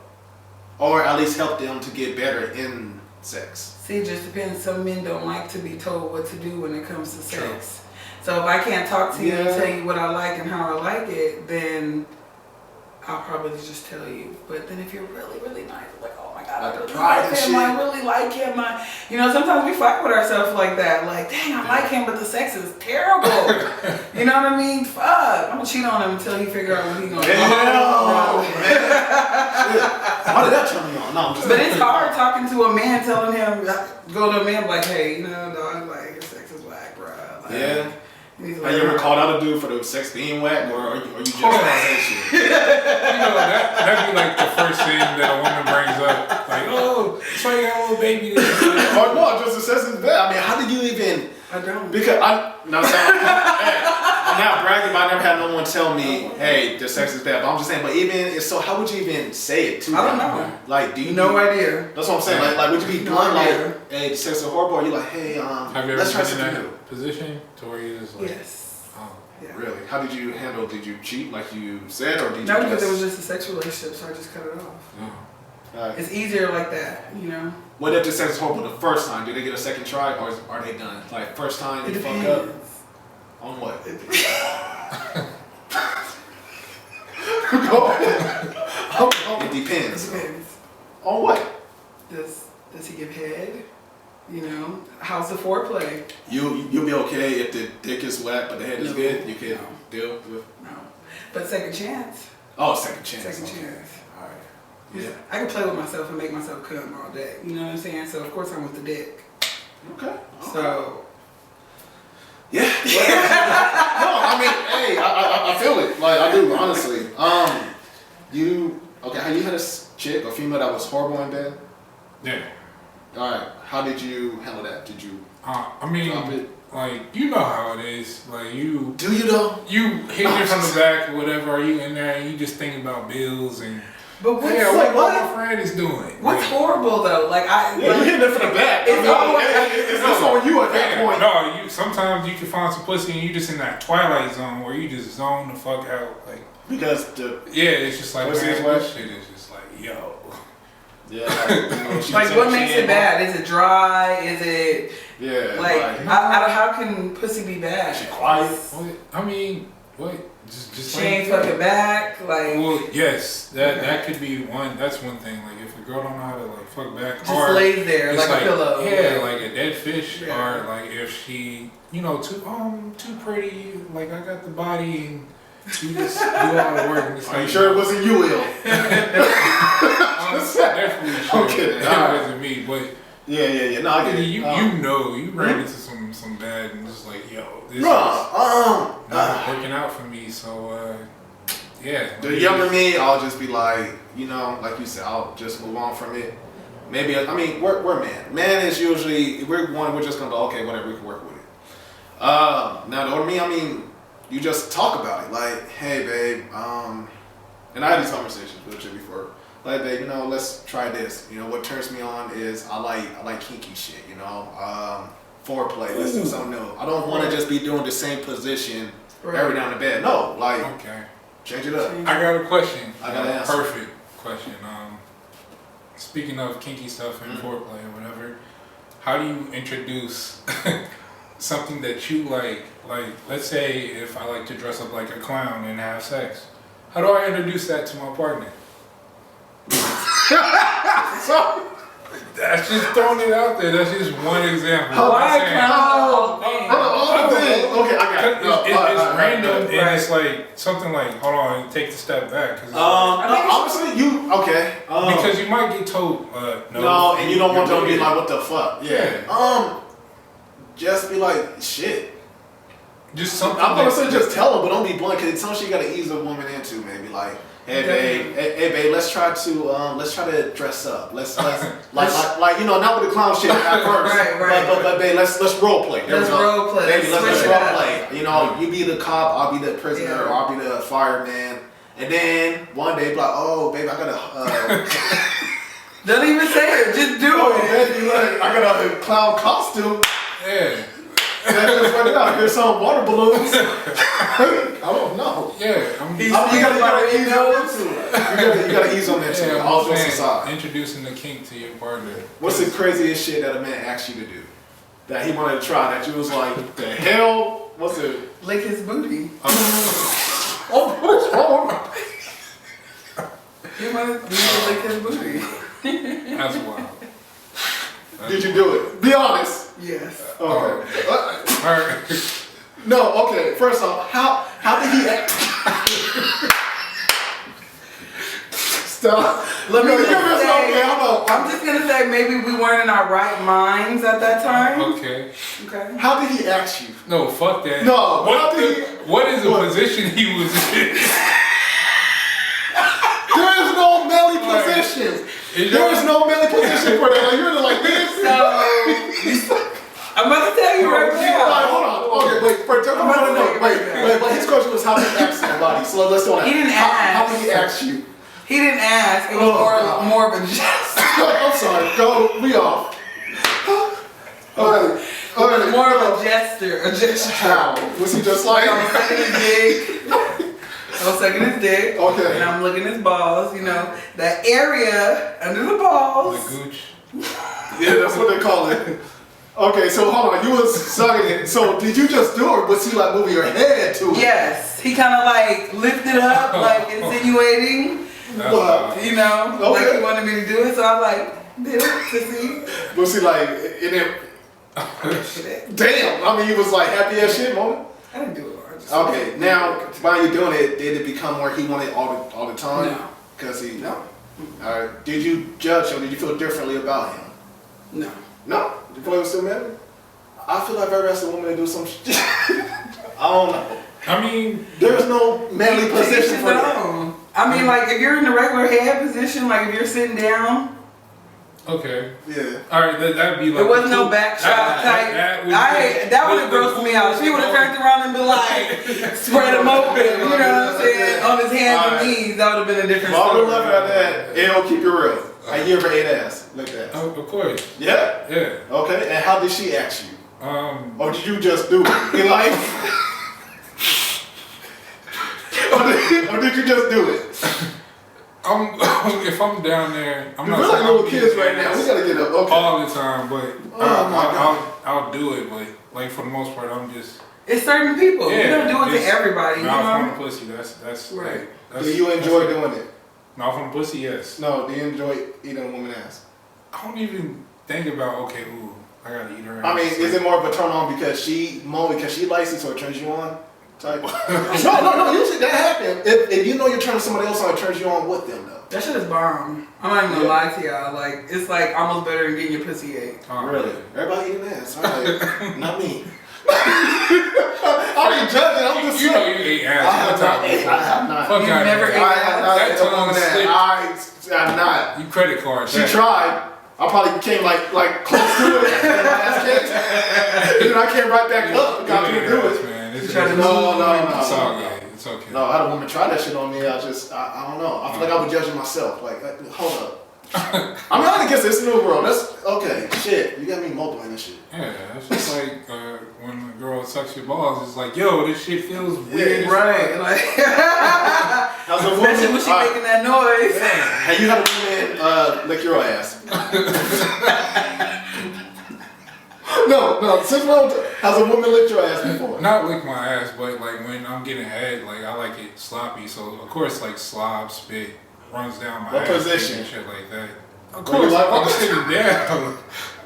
S2: Or at least help them to get better in sex?
S3: See, it just depends. Some men don't like to be told what to do when it comes to
S2: True.
S3: sex. So if I can't talk to you and
S2: Yeah.
S3: tell you what I like and how I like it, then I'll probably just tell you. But then if you're really, really nice, like, oh my God,
S2: Like
S3: I
S2: the
S3: really
S2: pride
S3: like
S2: and
S3: him,
S2: shit.
S3: I really like him. You know, sometimes we fight with ourselves like that. Like, dang, I like him, but the sex is terrible. You know what I mean? Fuck. I'm gonna cheat on him until he figure out what he's gonna do.
S2: Hell, man. Shit. Why did that turn me on? No, I'm just
S3: But it's hard talking to a man, telling him, go to a man like, hey, you know, dog, like, your sex is whack, bro. Like,
S2: Yeah.
S3: he's
S2: Have you ever called out a dude for the sex being whack, or are you just saying shit?
S1: You know, that'd be like the first thing that a woman brings up. Like, oh, that's why you got a little baby.
S2: Or no, just the sex is bad. I mean, how did you even?
S3: I don't.
S2: Because I'm not bragging, but I never had no one tell me, hey, the sex is bad. But I'm just saying, but even if so, how would you even say it to
S3: I don't
S2: them?
S3: know.
S2: Like, do you
S3: No idea.
S2: That's what I'm saying. Like would you be
S3: No
S2: blunt,
S3: idea.
S2: like, hey, the sex is horrible? Or you like, hey,
S1: Have you
S2: let's try
S1: ever been in
S2: something new?
S1: that position to where you just like,
S3: Yes.
S1: oh,
S3: Yeah.
S2: Really? How did you handle? Did you cheat like you said, or did you
S3: No, because it was
S2: just?
S3: just a sex relationship, so I just cut it off.
S1: no.
S3: It's easier like that, you know?
S2: What if the sex is horrible the first time? Do they get a second try, or are they done? Like first time
S3: It
S2: you fuck
S3: depends.
S2: up on what? Go ahead. It
S3: It
S2: depends.
S3: depends.
S2: On what?
S3: Does he give head? You know? How's the foreplay?
S2: You'll be okay if the dick is whack, but the head is
S3: No.
S2: good. You can
S3: No.
S2: deal with.
S3: No. But second chance.
S2: Oh, second chance.
S3: Second
S2: Okay.
S3: chance.
S2: All right. Yeah.
S3: I can play with myself and make myself come all day. You know what I'm saying? So of course I'm with the dick.
S2: Okay.
S3: So
S2: Yeah. No, I mean, hey, I feel it. Like I do, honestly. You okay? How you had a chick or female that was horrible in bed?
S1: Yeah.
S2: All right. How did you handle that? Did you
S1: I mean,
S2: drop it?
S1: like, you know how it is. Like, you
S2: Do you though?
S1: hit it from the back or whatever, or you in there and you just think about bills and,
S3: but what's,
S1: yeah,
S2: like,
S1: what
S2: what?
S1: my friend is doing.
S3: what's
S1: Like,
S3: horrible though? Like
S2: Yeah, you hitting it from the back.
S3: It's always-
S2: it's on you at that point.
S1: No, sometimes you can find some pussy and you just in that twilight zone where you just zone the fuck out. Like,
S2: Because the
S1: yeah, it's just like,
S2: Pussy
S1: man,
S2: is wet?
S1: this shit is just like, yo.
S2: yeah, like, you know, she
S3: like
S2: said
S3: what
S2: she
S3: makes
S2: ain't
S3: it bad? Is it dry? Is it
S2: Yeah,
S3: like
S2: like
S3: how can pussy be bad?
S2: she quiet.
S1: What? I mean, what? Just
S3: She ain't fucking back. Like
S1: Well, yes, that could be one. That's one thing. Like if a girl don't know how to like fuck back,
S3: just
S1: or
S3: lays there
S1: it's
S3: like a pillow.
S1: Yeah, like a dead fish,
S3: Yeah.
S1: or like if she, too pretty. Like I got the body, and she just do all the work. And it's
S2: Are you
S1: like,
S2: sure it wasn't you, Will?
S1: I'm definitely sure
S2: Okay,
S1: that
S2: alright.
S1: it wasn't me, but
S2: Yeah. No, I get it.
S1: you ran into some bad, and just like, yo, this is
S2: No,
S1: not working out for me. So yeah,
S2: the younger me, I'll just be like, like you said, I'll just move on from it. Maybe I mean we're man. Man is usually we're just gonna go, okay, whatever, we can work with it. Now the older me, I mean, you just talk about it. Like, hey babe, and I had these conversations with you before. Like, babe, let's try this. What turns me on is I like kinky shit, foreplay. Let's do something new. I don't want to just be doing the same position every now and the bed. No, like
S1: Okay.
S2: change it up.
S1: I got a question.
S2: I got an answer.
S1: Perfect question. Speaking of kinky stuff and foreplay or whatever, how do you introduce something that you like? Like, let's say if I like to dress up like a clown and have sex, how do I introduce that to my partner?
S2: So,
S1: That's just throwing it out there. That's just one example.
S2: Oh,
S1: I'm
S3: why
S1: saying-
S3: clown?
S2: okay, I got it.
S1: It's random
S2: Right.
S1: and it's like something like, hold on, take the step back. Cause it's
S2: Honestly, you okay?
S1: because you might get told no.
S2: No, and you don't want them to be
S1: you're
S2: like, what the fuck?
S1: Yeah.
S2: Just be like, shit.
S1: Just something.
S2: I'm gonna say just tell her, but don't be blunt. Cause it's something you gotta ease a woman into. Maybe like, hey babe, let's try to dress up. Let's like you know, not with the clown shit at first.
S3: Right.
S2: But babe, let's role play.
S3: Let's role play.
S2: Baby, let's
S3: Switch it
S2: role
S3: up.
S2: play. You know, you be the cop, I'll be the prisoner,
S3: Yeah.
S2: or I'll be the fireman. And then one day, be like, oh babe, I gotta.
S3: Don't even say it. Just do
S2: Oh,
S3: it.
S2: baby, look, I got a clown costume.
S1: Yeah.
S2: That's right now. Here's some water balloons. I don't know.
S1: Yeah.
S3: He's-
S2: You gotta ease them into it. You gotta ease them into it.
S1: Yeah,
S2: All
S1: I'm
S2: jokes
S1: saying,
S2: aside.
S1: introducing the kink to your partner.
S2: What's the craziest shit that a man asked you to do? That he wanted to try, that you was like, the hell? What's it?
S3: Lick his booty.
S2: Oh, what's wrong?
S3: You wanted to lick his booty.
S1: That's wild.
S2: Did you do it? Be honest.
S3: Yes.
S2: Okay.
S1: Alright.
S2: No, okay. First off, how did he act? Stop.
S3: Let me
S2: No,
S3: just
S2: you're missing
S3: say,
S2: out, man.
S3: I'm just gonna say maybe we weren't in our right minds at that time.
S1: Okay.
S3: Okay.
S2: How did he ask you?
S1: No, fuck that.
S2: No,
S1: What,
S2: how did he?
S1: what is the
S2: What?
S1: position he was in?
S2: There is no belly
S1: Like,
S2: position.
S1: is
S2: There
S1: your-
S2: is no belly position for that. Like, you're like this.
S3: So I'm about to tell you right
S2: Like,
S3: now.
S2: hold on. Okay, wait. Wait.
S3: I'm about to tell you right now.
S2: Wait. But his question was how did he ask somebody? So let's go on.
S3: He didn't
S2: How
S3: ask.
S2: did he ask you?
S3: He didn't ask. It was
S2: Oh,
S3: more of a jest.
S2: I'm sorry. Go. We off. Okay.
S3: It was more of a gesture. A gesture.
S2: How? Was he just like?
S3: I was sucking his dick. I was sucking his dick.
S2: Okay.
S3: And I'm looking his balls. You know that area under the balls.
S1: The gooch.
S2: Yeah, that's what they call it. Okay, so hold on. You was sucking it. So did you just do it, or was he like moving your head to it?
S3: Yes, he kind of like lifted up, like insinuating.
S1: That's
S2: What?
S1: wild.
S3: You know, like
S2: Okay.
S3: he wanted me to do it. So I like did it to see.
S2: Was he like in it? Damn. I mean, he was like happy as shit moment.
S3: I didn't do it. I just
S2: Okay, now while you're doing it, did it become where he wanted all the time?
S3: No.
S2: Cause he.
S3: No.
S2: Alright. Did you judge him? Did you feel differently about him?
S3: No.
S2: No. Did you feel he was still married? I feel like if I ever asked a woman to do some shit. I don't know.
S1: I mean,
S2: There's no manly position for that.
S3: No. I mean, like if you're in the regular head position, like if you're sitting down,
S1: okay.
S2: Yeah.
S1: Alright, that'd be like.
S3: there wasn't no back shot type. That would have grossed me out. She would have turned around and been like, spread him open. You know what I'm saying? On his hands and knees. That would have been a different
S2: While we're
S3: story.
S2: laughing at that, it'll keep it real. You ever ate ass? Like that.
S1: Oh, of course.
S2: Yeah.
S1: Yeah.
S2: Okay. And how did she ask you?
S1: Or
S2: Or did you just do it in life? or did you just do it?
S1: if I'm down there, I'm
S2: We're
S1: not
S2: like
S1: saying
S2: little
S1: I'm
S2: kids
S1: getting
S2: right now. We
S1: ass
S2: gotta get up. Okay.
S1: all the time, but
S2: Oh my God.
S1: I'll do it. But like for the most part, I'm just
S3: It's certain people. You don't do it
S1: just
S3: to everybody. You
S1: mouth on
S3: know?
S1: the pussy. That's
S3: Right.
S1: like, that's,
S2: Do you enjoy doing it?
S1: mouth on the pussy? Yes.
S2: No. Do you enjoy eating a woman's ass?
S1: I don't even think about ooh, I gotta eat her.
S2: I mean,
S1: ass.
S2: is it more of a turn on because she likes it, so it turns you on? Type. no. Usually that happens. If you know you're turning somebody else on, it turns you on with them though.
S3: That shit is bomb. I'm not even gonna lie to y'all. Like, it's like almost better than getting your pussy ate.
S1: Oh,
S2: Really? Everybody eating ass. All right. Not me. I ain't judging. I'm just
S1: You know
S2: saying.
S1: you ate
S2: I
S1: ass.
S2: have
S1: One time
S2: not. I
S1: before.
S2: have not.
S1: Fuck
S3: You
S1: out
S3: never
S1: of
S3: ate
S1: here.
S2: I have not
S1: That
S2: ate a
S1: tongue
S2: woman
S1: slipped.
S2: ass. I'm not.
S1: You credit card.
S2: She
S1: that.
S2: tried. I probably came like close to it. And my ass kicked. And then I came right back up.
S1: You
S2: Got me
S1: ate
S2: to do
S1: ass,
S2: it.
S1: man. It's
S3: tried to
S1: it's
S2: No.
S1: It's all good. It's okay.
S2: No, I had a woman try that shit on me. I don't know. I feel like I would judge myself. Like, hold up. I'm not against this new world. That's okay. Shit, you got me multiplying this shit.
S1: Yeah, it's just like when a girl sucks your balls, it's like, yo, this shit feels weird.
S3: Right. Like,
S2: How's a woman?
S3: especially when she making that noise.
S2: Have you had a woman lick your ass? No. Since when has a woman licked your ass before?
S1: Not lick my ass, but like when I'm getting head, like I like it sloppy. So of course, like slob, spit runs down my
S2: What
S1: ass
S2: position?
S1: and shit like that. Of
S2: Where you
S1: course,
S2: like-
S1: I'm sitting down.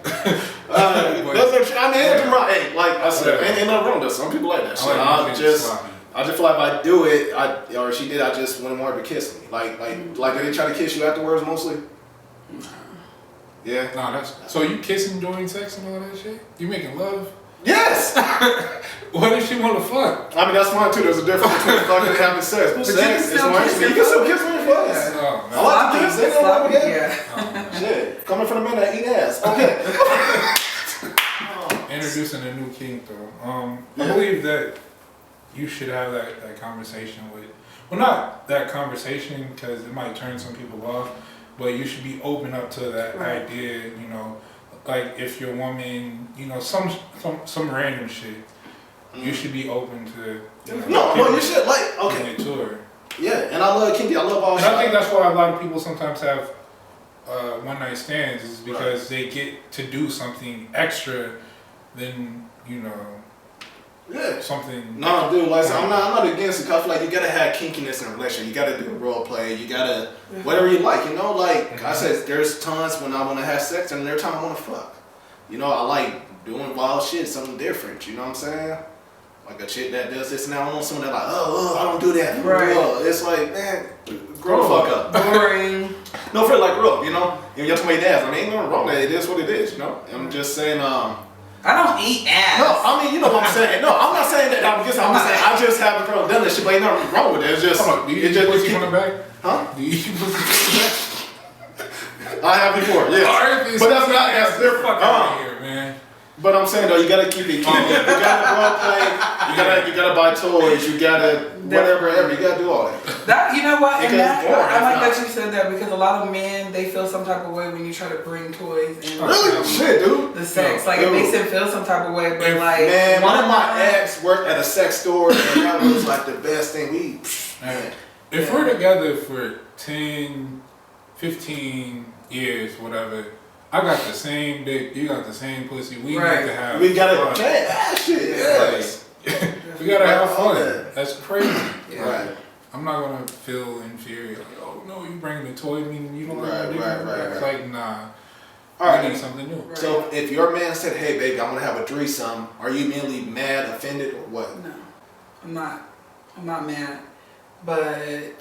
S2: That's I mean, it's right. Hey, like I said, ain't nothing wrong with that. Some people like that shit.
S1: I like my shit sloppy.
S2: I just feel like if I do it, or she did, I just want her to kiss me. Like, did they try to kiss you afterwards mostly? Yeah.
S1: Nah, that's so you kissing during sex and all that shit. You making love?
S2: Yes.
S1: What if she want to fuck?
S2: I mean, that's fine too. There's a difference between fucking and having sex. But
S3: you
S2: sex
S3: can
S2: is
S3: still
S2: more
S3: kiss
S2: intimate. You
S3: your
S2: can still
S3: foot.
S2: kiss when you fuck.
S1: Oh,
S2: I like to kiss. Ain't nothing wrong with that.
S3: Yeah.
S2: Shit, coming from a man that eat ass. Okay.
S1: Introducing a new kink though. I
S2: Yeah.
S1: believe that you should have that conversation with, well, not that conversation because it might turn some people off, but you should be open up to that
S3: Right.
S1: idea, you know, like if your woman, you know, some random shit, you should be open to, you know,
S2: No, you should like
S1: giving
S2: okay.
S1: it to her.
S2: Yeah, and I love kinky. I love all
S1: And
S2: shit.
S1: I think that's why a lot of people sometimes have one night stands is because they get to do something extra than, you know,
S2: Yeah.
S1: something.
S2: No, dude, like I'm not against it. 'Cause I feel like you gotta have kinkiness in a relationship. You gotta do role play. You gotta whatever you like. You know, like I said, there's times when I want to have sex, and there's times I want to fuck. You know, I like doing wild shit, something different. You know what I'm saying? Like a chick that does this, and I don't want someone that like, oh, I don't do that.
S3: Right.
S2: It's like, man, grow the fuck up.
S3: Boring.
S2: No, for like real, you know. And you're talking about ass. I mean, ain't nothing wrong with it. It is what it is. You know. I'm just saying,
S3: I don't eat ass.
S2: no, I mean, you know what I'm saying. No, I'm not saying that. I'm just saying I just haven't done this shit, but ain't nothing wrong with it. It's just,
S1: Hold on, do you
S2: it
S1: eat
S2: just
S1: pussy from the back?
S2: Huh?
S1: Do you eat pussy from the back?
S2: I have before, yes. But that's not that's different.
S1: Fuck out of here, man.
S2: But I'm saying though, you gotta keep it kinky. You gotta role play. You gotta buy toys. You gotta whatever. You gotta do all that.
S3: That you know what? And
S2: Because
S3: that,
S2: it's boring,
S3: I like
S2: it's
S3: that you said that because a lot of men they feel some type of way when you try to bring toys and
S2: Really? Shit, dude.
S3: the sex. Like
S2: Dude.
S3: it makes them feel some type of way, but
S1: If-
S3: like
S2: Man, one of my
S3: time-
S2: ex worked at a sex store, and that was like the best thing. Man.
S1: If we're together for 10, 15 years, whatever, I got the same dick, you got the same pussy, we
S3: Right.
S1: need to have
S2: We gotta
S1: fun.
S2: shit. Yes.
S1: We gotta have
S2: All
S1: fun.
S2: that.
S1: That's crazy.
S3: Yeah.
S2: Right.
S1: I'm not gonna feel inferior. Like, oh no, you bringing the toy, meaning you don't
S2: Right,
S1: have a dick.
S2: right, right,
S1: It's
S2: right.
S1: like, nah,
S2: All
S1: I
S2: right.
S1: need something new.
S3: Right.
S2: So if your man said, "Hey, baby, I want to have a threesome," are you immediately mad, offended, or what?
S3: No, I'm not. I'm not mad, but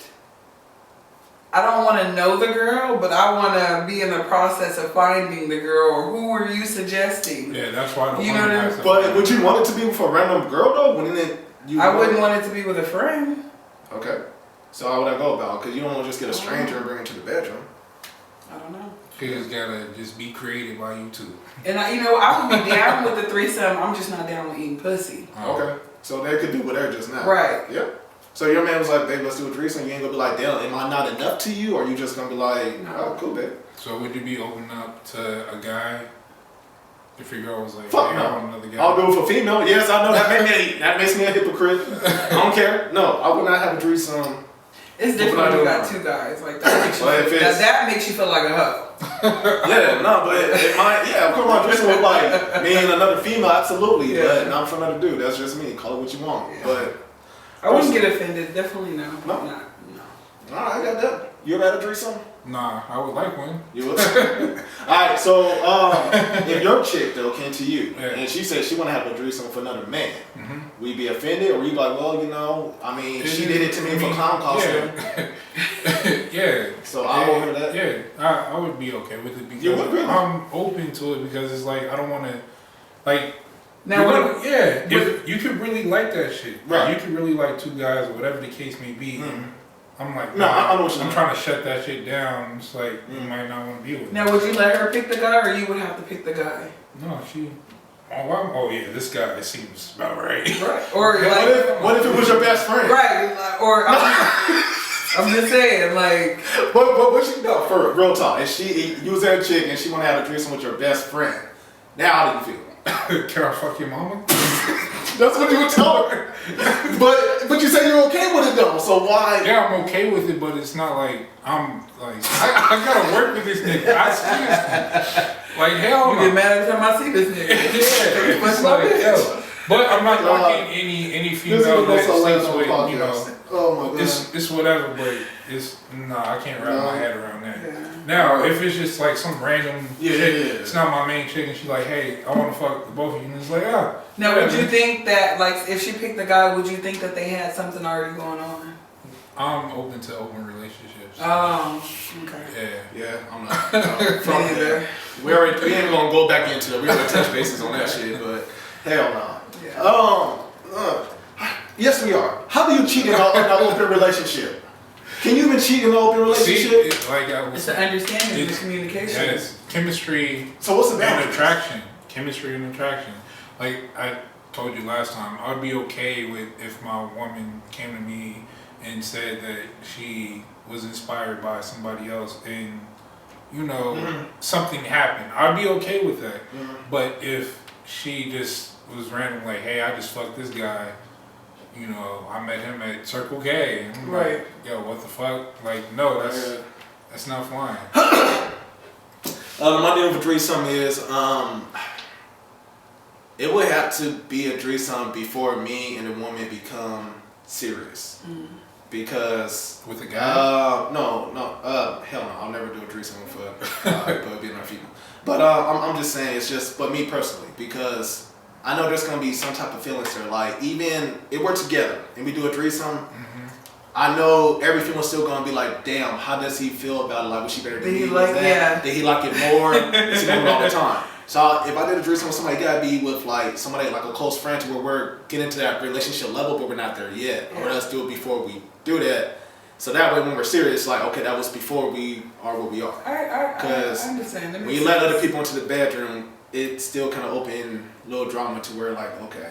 S3: I don't want to know the girl, but I want to be in the process of finding the girl. Or who were you suggesting?
S1: Yeah, that's why the
S3: You know
S1: woman
S3: what I
S1: has
S3: mean?
S1: to-
S2: But would you want it to be with a random girl though? Wouldn't it?
S3: I wouldn't want it to be with a friend.
S2: Okay. So how would I go about? Because you don't want to just get a stranger and bring it to the bedroom.
S3: I don't know.
S1: You just gotta just be created by you too.
S3: And I would be down with the threesome. I'm just not down with eating pussy.
S2: Okay. So they could do whatever just now.
S3: Right.
S2: Yep. So your man was like, "Babe, let's do a threesome." You ain't gonna be like, "Damn, am I not enough to you?" Or you just gonna be like,
S3: No.
S2: "Oh, cool, babe."
S1: So would you be open up to a guy if your girl was like,
S2: Fuck
S1: hey,
S2: no.
S1: I want another guy?
S2: I'll do it for female. Yes, I know that makes me a hypocrite. I don't care. No, I would not have a threesome.
S3: It's different when you got two guys. Like that makes you,
S2: Well, if it's-
S3: that makes you feel like a hoe.
S2: Yeah, no, but it might. Yeah, of course, my threesome with like me and another female, absolutely.
S3: Yeah.
S2: But not for another dude. That's just me. Call it what you want.
S3: Yeah.
S2: But
S3: I wouldn't get offended. Definitely no.
S2: No?
S3: Not, no.
S2: all right, I got that. You ever had a threesome?
S1: Nah, I would like one.
S2: You would. Alright, so if your chick though came to you
S1: Yeah.
S2: and she said she want to have a threesome for another man,
S1: Mm-hmm.
S2: would you be offended or you be like, well, you know, I mean, she did it to me for clown costume,
S1: Yeah. Yeah.
S2: so I won't hear that.
S1: Yeah, I would be okay with it because
S2: You would really?
S1: I'm open to it because it's like I don't want to, like.
S3: Now,
S1: you're
S3: what-
S1: gonna- yeah, if you could really like that shit,
S2: Right.
S1: You could really like two guys or whatever the case may be. And I'm like,
S2: No, I know what you
S1: I'm
S2: mean.
S1: trying to shut that shit down. It's like you might not want to be with me.
S3: Now, would you let her pick the guy, or you would have to pick the guy?
S1: No, she. Oh yeah, this guy seems about right.
S3: Right. Or
S2: And
S3: like,
S2: what if it was your best friend?
S3: right? Like, or I'm just saying, like,
S2: But what she no for real talk? And you was that chick and she want to have a threesome with your best friend. Now how do you feel?
S1: Can I fuck your mama?
S2: That's what you would tell her. but you say you're okay with it though. So why?
S1: Yeah, I'm okay with it, but it's not like I'm like I gotta work with this nigga. I seriously like hell
S3: you
S1: no.
S3: get mad every time I see this nigga.
S1: Yeah,
S3: Fuck
S1: it's
S3: my
S1: like,
S3: bitch.
S1: yo. But I'm not knocking any
S2: This is
S1: female
S2: the
S1: that
S2: most
S1: sleeps
S2: on
S1: with,
S2: podcast.
S1: you know.
S2: Oh my god.
S1: It's whatever, but it's I can't wrap my head around that.
S3: Yeah.
S1: Now, if it's just like some random
S2: Yeah,
S1: chick,
S2: yeah, yeah.
S1: it's not my main chick, and she's like, hey, I want to fuck the both of you, and it's like, ah.
S3: Now, would
S1: whatever.
S3: you think that, like, if she picked the guy, would you think that they had something already going on?
S1: I'm open to open relationships.
S3: Oh, okay.
S1: Yeah.
S2: I'm not.
S3: Me neither.
S2: We ain't gonna go back into it. We already touched bases on that shit, but Hell no.
S3: Yeah.
S2: Yes, we are. How do you cheat in an open relationship? Can you even cheat in an open relationship?
S1: See, like I was,
S3: It's the understanding, the
S1: it's-
S3: communication.
S1: yes, chemistry
S2: So what's the
S1: and
S2: balance?
S1: attraction. Chemistry and attraction. Like I told you last time, I'd be okay with if my woman came to me and said that she was inspired by somebody else and something happened. I'd be okay with that. But if she just was random like, hey, I just fucked this guy, I met him at Circle K, and I'm
S3: Right.
S1: like, yo, what the fuck? Like, no, that's not flying.
S2: My deal for threesome is it would have to be a threesome before me and the woman become serious. Because
S1: With a guy?
S2: no, hell no, I'll never do a threesome with but being a female. But I'm just saying, it's just, but me personally, because I know there's gonna be some type of feelings there. Like, even if we're together and we do a threesome, I know every female's still gonna be like, damn, how does he feel about it? Like, was she better than
S3: Did he
S2: me?
S3: like-
S2: Was that-
S3: yeah.
S2: Did he like it more? It's going all the time. So if I did a threesome with somebody, it gotta be with like somebody like a close friend to where we're getting to that relationship level, but we're not there yet. Or let's do it before we do that. So that way, when we're serious, like, okay, that was before we are what we are.
S3: I
S2: 'Cause
S3: understand. That
S2: When
S3: makes
S2: you let
S3: sense.
S2: other people into the bedroom, it still kind of open little drama to where like, okay.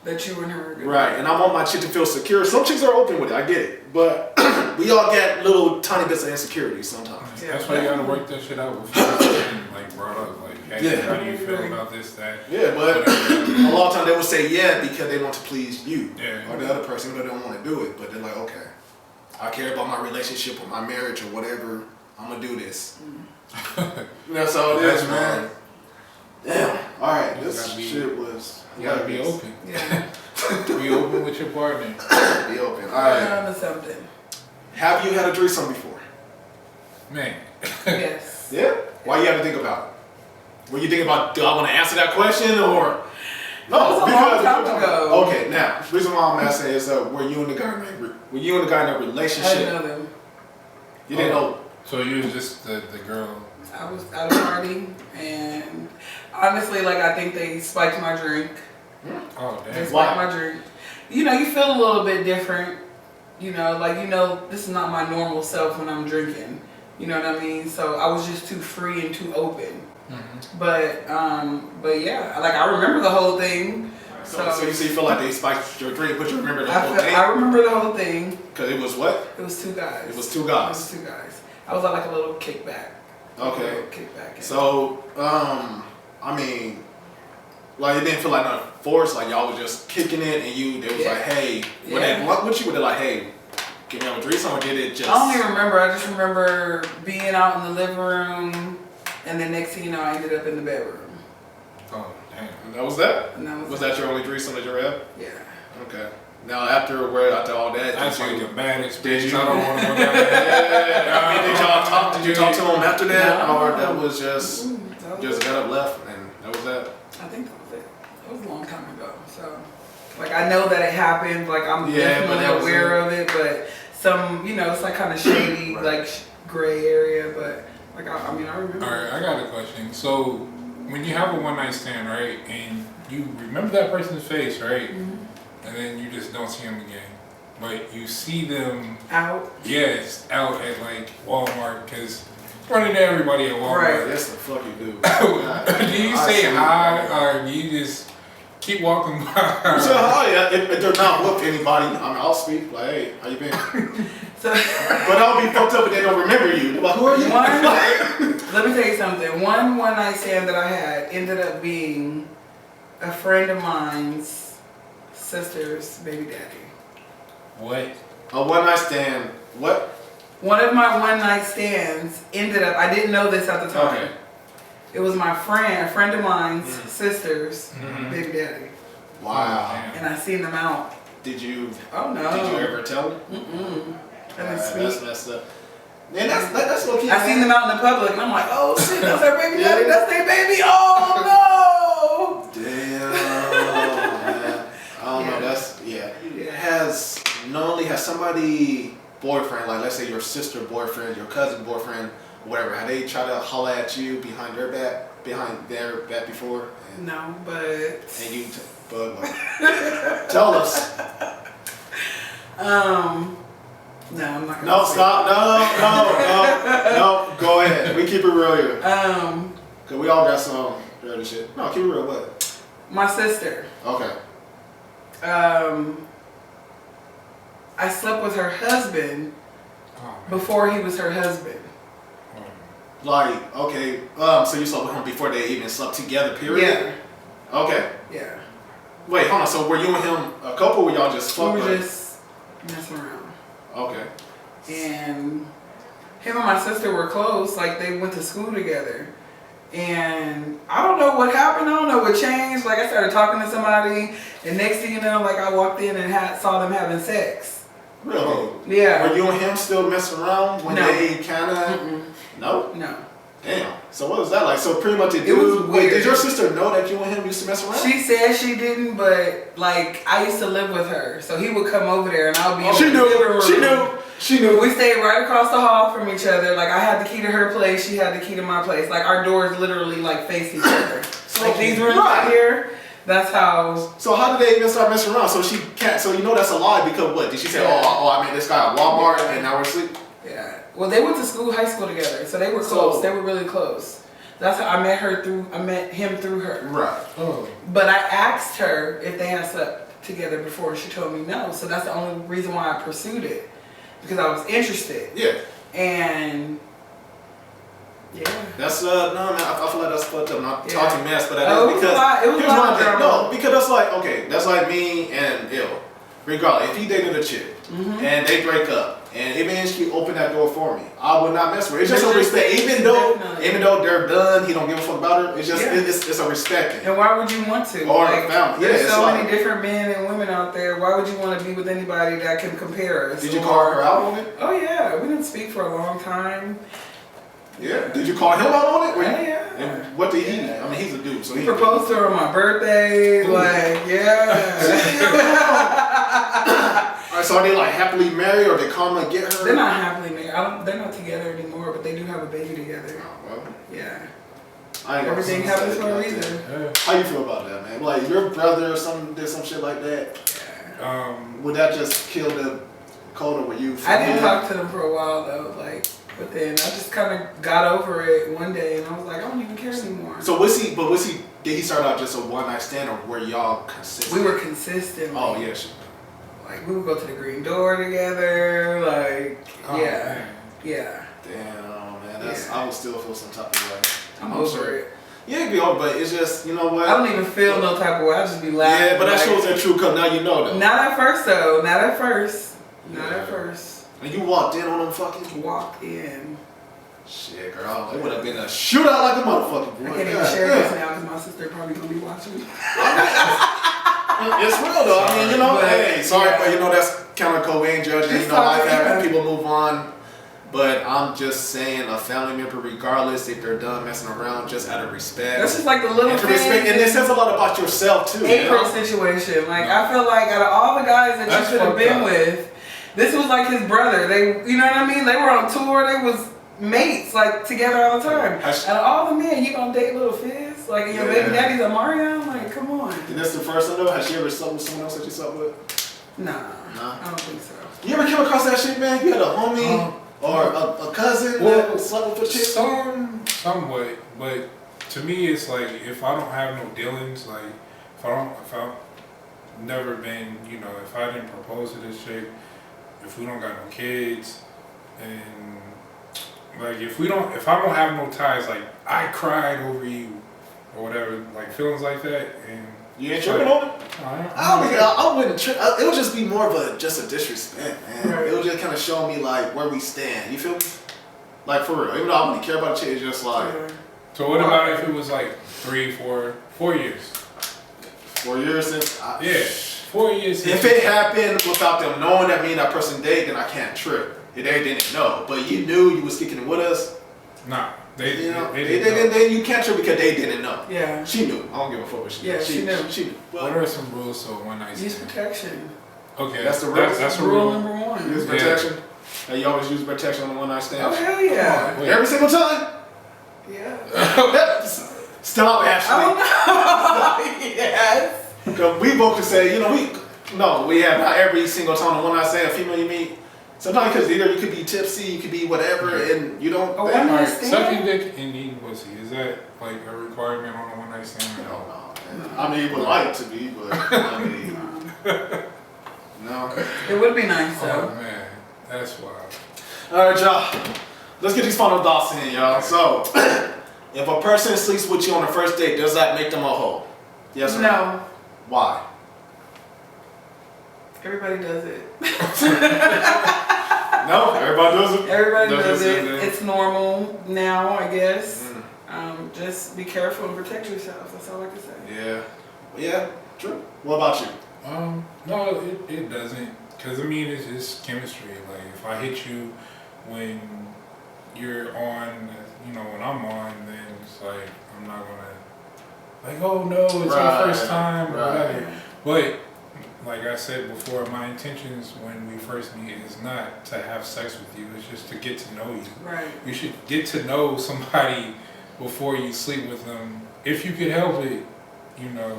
S3: That you and her are good.
S2: Right, and I want my chick to feel secure. Some chicks are open with it, I get it. But we all get little tiny bits of insecurity sometimes.
S3: Yeah.
S1: That's why you gotta work that shit out before it's getting, like brought up. Like, hey,
S2: Yeah.
S1: how do you feel about this, that?
S2: Yeah, but a lot of times they will say yeah because they want to please you
S1: Yeah.
S2: or the other person, even though they don't want to do it. But they're like, okay, I care about my relationship or my marriage or whatever. I'm gonna do this. That's all it is,
S1: That's
S2: man.
S1: right.
S2: Damn. All right,
S1: You
S2: this
S1: gotta be-
S2: shit was.
S1: You gotta be
S2: hilarious.
S1: open.
S3: Yeah.
S1: Be open with your partner.
S2: Be open. All right.
S3: On to something.
S2: Have you had a threesome before?
S1: Man.
S3: Yes.
S2: Yeah. Why you have to think about it? Were you thinking about, do I want to answer that question or? No,
S3: That was a long time ago.
S2: Okay, now the reason why I'm asking is, were you and the guy in a
S3: I
S2: relationship?
S3: didn't know them.
S2: You didn't know.
S1: So you was just the girl.
S3: I was at a party, and honestly, like, I think they spiked my drink.
S1: Oh
S3: They
S1: damn.
S3: spiked my drink. You feel a little bit different. This is not my normal self when I'm drinking. You know what I mean? So I was just too free and too open. But yeah, like, I remember the whole thing.
S2: So you feel like they spiked your drink, but you remember the whole thing?
S3: I remember the whole thing.
S2: Because it was what?
S3: It was two guys.
S2: It was two
S3: It
S2: guys.
S3: was two guys. I was at like a little kickback.
S2: Okay.
S3: A little kickback.
S2: So, I mean, like, it didn't feel like nothing forced. Like, y'all was just kicking it, and they was
S3: Yeah.
S2: like, hey, when
S3: Yeah.
S2: they what you were like, hey, can we have a threesome, or did it just?
S3: I don't even remember. I just remember being out in the living room, and then next thing you know, I ended up in the bedroom.
S1: Oh damn.
S2: And that was that.
S3: And that
S2: Was that your only threesome that you ever had?
S3: Yeah.
S2: Okay. Now after all that,
S1: That's
S2: did
S1: like
S2: you?
S1: a bad experience.
S2: you-
S1: I don't want to go down that.
S2: Yeah. I mean, did y'all talk? Did you talk to him after that,
S3: No.
S2: or that was just
S3: That was it.
S2: got up, left, and that was that?
S3: I think that was it. That was a long time ago. So, like, I know that it happened. Like, I'm
S2: Yeah, but that
S3: definitely
S2: was
S3: aware of it. But some, it's like kind of shady,
S2: Right.
S3: like gray area. But like, I remember.
S1: All right, I got a question. So when you have a one night stand, right, and you remember that person's face, right, and then you just don't see them again, but you see them,
S3: Out.
S1: yes, out at like Walmart, because running to everybody at Walmart.
S3: Right.
S2: That's the fuck you do.
S1: Do you say hi or do you just keep walking by?
S2: So hi, if they're not with anybody, I'll speak like, hey, how you been?
S3: So.
S2: But I'll be fucked up if they don't remember you. They're like, who are you?
S3: Let me tell you something. One night stand that I had ended up being a friend of mine's sister's baby daddy.
S1: What?
S2: A one night stand. What?
S3: One of my one night stands ended up, I didn't know this at the time.
S2: Okay.
S3: It was a friend of mine's sister's baby daddy.
S2: Wow.
S3: And I seen them out.
S2: Did you?
S3: Oh no.
S2: Did you ever tell them?
S3: I didn't speak.
S2: That's messed up. Man, that's low key.
S3: I seen them out in the public and I'm like, oh shit, that's their baby daddy, that's their baby. Oh
S2: Damn. Man. I don't know.
S3: Yeah.
S2: That's Normally has somebody boyfriend, like let's say your sister boyfriend, your cousin boyfriend, whatever, have they tried to holler at you behind their back before?
S3: No, but.
S2: And you, but like, tell us.
S3: No, I'm not gonna
S2: No,
S3: say
S2: stop. No. Go ahead. We keep it real here. Cause we all got some dirty shit. No, keep it real. What?
S3: My sister.
S2: Okay.
S3: I slept with her husband
S1: Oh,
S3: before he was her husband.
S2: Like, okay. So you slept with him before they even slept together. Period.
S3: Yeah.
S2: Okay.
S3: Yeah.
S2: Wait, hold on. So were you and him a couple? Or were y'all just
S3: We
S2: fucked?
S3: were just messing around.
S2: Okay.
S3: And him and my sister were close, like they went to school together. And I don't know what happened, I don't know what changed. Like I started talking to somebody, and next thing you know, like I walked in and saw them having sex.
S2: Really?
S3: Yeah.
S2: Were you and him still messing around when
S3: No.
S2: they kind of? No.
S3: No.
S2: Damn. So what was that like? So pretty much
S3: It was
S2: Wait, did
S3: weird.
S2: your sister know that you and him used to mess around?
S3: She said she didn't, but like I used to live with her, so he would come over there and I'll be.
S2: She
S3: in the living
S2: knew.
S3: room.
S2: She knew. She knew.
S3: We stayed right across the hall from each other. Like I had the key to her place, she had the key to my place. Like our doors literally like face each other. Like these rooms right here. That's how.
S2: So how did they even start messing around? So she can't. So you know that's a lie because what? Did she say,
S3: Yeah.
S2: oh, I met this guy at Walmart and now we're asleep?
S3: Yeah. Well, they went to school, high school together, so they were
S2: So-
S3: close. They were really close. That's how I met her through. I met him through her.
S2: Right.
S1: Oh.
S3: But I asked her if they had slept together before. She told me no. So that's the only reason why I pursued it, because I was interested.
S2: Yeah.
S3: And yeah.
S2: That's no man. I feel like that's fucked up. Not
S3: Yeah.
S2: talking mess, but that
S3: Oh,
S2: is
S3: it was
S2: because
S3: a lot- it was a
S2: here's
S3: lot
S2: one
S3: of
S2: thing.
S3: drama.
S2: No, because that's like okay, that's like me and Ill. Regardless, if he dated a chick and they break up and eventually open that door for me, I would not mess with her. It's just a respect. Even though they're done, he don't give a fuck about her. It's just
S3: Yeah.
S2: it's a respect thing.
S3: And why would you want to?
S2: Or
S3: like,
S2: family. Yeah,
S3: there's
S2: it's
S3: so
S2: like-
S3: many different men and women out there. Why would you want to be with anybody that can compare us?
S2: Did you call her out on it?
S3: Oh yeah, we didn't speak for a long time.
S2: Yeah. Did you call him out on it? Or
S3: Yeah,
S2: you-
S3: yeah.
S2: And what did he? I mean, he's a dude, so
S3: He
S2: he
S3: proposed to her on my birthday. Like, yeah.
S2: All right, so are they like happily married, or they come and get her?
S3: They're not happily married. They're not together anymore, but they do have a baby together.
S2: Oh, well,
S3: Yeah.
S2: I ain't gonna
S3: Everything
S2: say
S3: happens for a
S2: like
S3: reason.
S2: that.
S1: Yeah.
S2: How you feel about that, man? Like your brother or something did some shit like that. Would that just kill the code, or were you?
S3: I didn't talk to them for a while though, like, but then I just kind of got over it one day, and I was like, I don't even care anymore.
S2: So was he? But was he? Did he start out just a one night stand, or were y'all consistent?
S3: We were consistent.
S2: Oh yes.
S3: Like we would go to the Green Door together. Like
S1: Oh,
S3: yeah,
S1: man.
S3: yeah.
S2: Damn, man. That's.
S3: Yeah.
S2: I would still feel some type of way.
S3: I'm
S2: I'm
S3: over
S2: sure.
S3: it.
S2: Yeah, it'd be over, but it's just you know what?
S3: I don't even feel no type of way. I just be laughing.
S2: Yeah, but that
S3: like,
S2: shows that true. Cause now you know though.
S3: Not at first though. Not at first. Not
S2: Yeah.
S3: at first.
S2: And you walked in on them fucking.
S3: Walked in.
S2: Shit, girl. It would have been a shootout like a motherfucker, boy.
S3: I can't even
S2: God
S3: share
S2: damn.
S3: this now because my sister probably gonna be watching.
S2: It's real though. I mean, you know,
S3: But,
S2: hey, sorry,
S3: yeah.
S2: but you know that's kind of Cobain judging.
S3: It's
S2: You know, life
S3: fine,
S2: happens,
S3: yeah.
S2: people move on. But I'm just saying, a family member, regardless if they're done messing around, just out of respect.
S3: That's just like the little
S2: and to respect,
S3: things.
S2: and it says a lot about yourself too. You
S3: April
S2: know?
S3: situation. Like I feel like out of all the guys that
S1: That's
S3: you could have
S1: fucked
S3: been
S1: up.
S3: with, this was like his brother. They, you know what I mean? They were on tour. They was mates, like together all the time.
S2: Has-
S3: Out of all the men, you gonna date little Fizz? Like and your baby
S2: Yeah.
S3: daddy's a Mario? Like come on.
S2: And that's the first I know. Has she ever slept with someone else that you slept with?
S3: Nah,
S2: Nah.
S3: I don't think so.
S2: You ever came across that shit, man? You had a homie or a cousin
S1: Well,
S2: that slept with a chick?
S1: Somewhat, but to me, it's like if I don't have no dealings, like if I've never been, you know, if I didn't propose to this chick, if we don't got no kids, and like if I don't have no ties, like I cried over you or whatever, like feelings like that, and
S2: You ain't tripping on it? I wouldn't trip. It would just be more of a disrespect, man.
S3: Right.
S2: It would just kind of show me like where we stand. You feel me? Like for real. Even though I wouldn't care about a chick, it's just like
S1: So what about if it was like 4 years?
S2: 4 years since.
S1: 4 years.
S2: If it happened without them knowing that me and that person date, then I can't trip. If they didn't know, but you knew you was kicking it with us.
S1: Nah, they
S2: You know,
S1: didn't know.
S2: then you can't trip because they didn't know.
S3: Yeah.
S2: She knew. I don't give a fuck what she
S3: Yeah,
S2: knew.
S3: she knew.
S2: She knew.
S1: What
S2: But
S1: are some rules so one night
S3: Use
S1: stand?
S3: protection.
S1: Okay,
S2: That's the rule.
S1: That's a
S3: Rule
S1: rule.
S3: number one.
S2: use
S1: Yeah.
S2: protection. Hey, you always use protection on the one night
S3: Oh
S2: stand?
S3: hell yeah.
S1: Wait.
S2: Every single time?
S3: Yeah.
S2: Stop,
S3: Oh
S2: Ashley.
S3: no. Yes.
S2: Because we both can say, we have not every single time the one night stand, a female you meet. Sometimes because either you could be tipsy, you could be whatever, and you don't.
S3: A one night
S1: Alright,
S3: stand?
S1: sucking dick and eating pussy, is that like a requirement on a one night stand?
S2: No, no. I mean, it would like to be, but I mean, no.
S3: It would be nice
S1: Oh
S3: though.
S1: man, that's wild.
S2: All right, y'all. Let's get these final thoughts in, y'all. So, if a person sleeps with you on the first date, does that make them a hoe? Yes or no?
S3: No.
S2: Why?
S3: Everybody does it.
S2: No, everybody does it.
S3: Everybody does
S2: say
S3: it.
S2: that.
S3: It's normal now, I guess.
S2: Mm.
S3: Just be careful and protect yourself. That's all I can say.
S2: Yeah. Yeah, true. What about you?
S1: No, it doesn't. Cause I mean, it's just chemistry. Like if I hit you when you're on, when I'm on, then it's like I'm not gonna like, oh no, it's our first time or whatever. But like I said before, my intentions when we first meet is not to have sex with you. It's just to get to know you.
S3: Right.
S1: You should get to know somebody before you sleep with them, if you could help it.
S3: Yeah.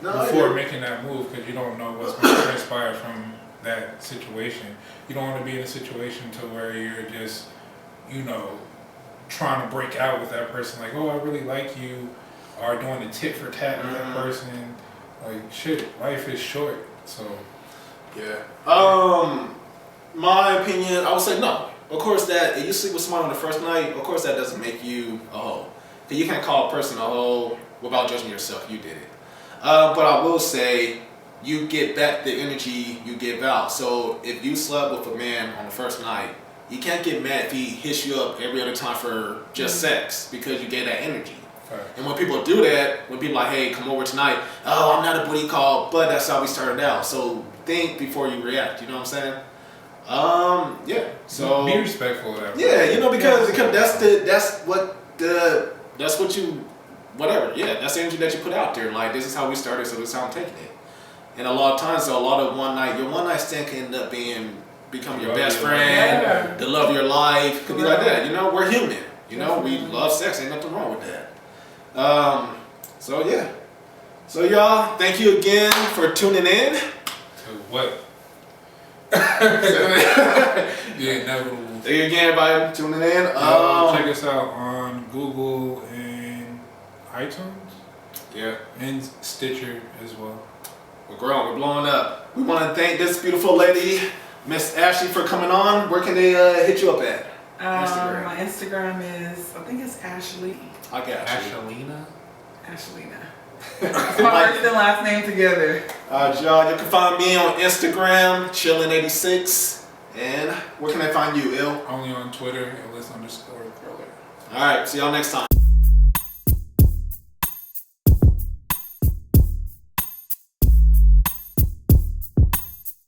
S1: Before making that move, because you don't know what's going to transpire from that situation. You don't want to be in a situation to where you're just, trying to break out with that person, like, oh, I really like you, or doing a tit for tat with that person. Like, shit, life is short, so.
S2: Yeah. My opinion, I would say no. Of course, that if you sleep with someone on the first night, of course that doesn't make you a hoe. Because you can't call a person a hoe without judging yourself. You did it. But I will say, you get back the energy you give out. So if you slept with a man on the first night, you can't get mad if he hits you up every other time for just sex because you gave that energy. And when people do that, when people are like, hey, come over tonight, oh, I'm not a booty call, but that's how we started out. So think before you react, you know what I'm saying? Yeah. So
S1: be respectful of that.
S2: yeah, because that's the energy that you put out there. Like, this is how we started, so this is how I'm taking it. And a lot of times, your one night stand can end up become your best friend, the love of your life. Could be like that. We're human. We love sex. Ain't nothing wrong with that. So yeah. So y'all, thank you again for tuning in.
S1: To what? The inevitable.
S2: Thank you again, everybody, tuning in.
S1: Check us out on Google and iTunes.
S2: Yeah.
S1: And Stitcher as well.
S2: We're growing. We're blowing up. We want to thank this beautiful lady, Miss Ashley, for coming on. Where can they hit you up at? Instagram.
S3: My Instagram is, I think it's Ashley.
S2: I got you.
S1: Ashelina?
S3: Ashleyna. It's my first and last name together.
S2: Y'all, you can find me on Instagram, chillin86. And where can I find you, Il?
S1: Only on Twitter, Illis_thriller.
S2: All right, see y'all next time.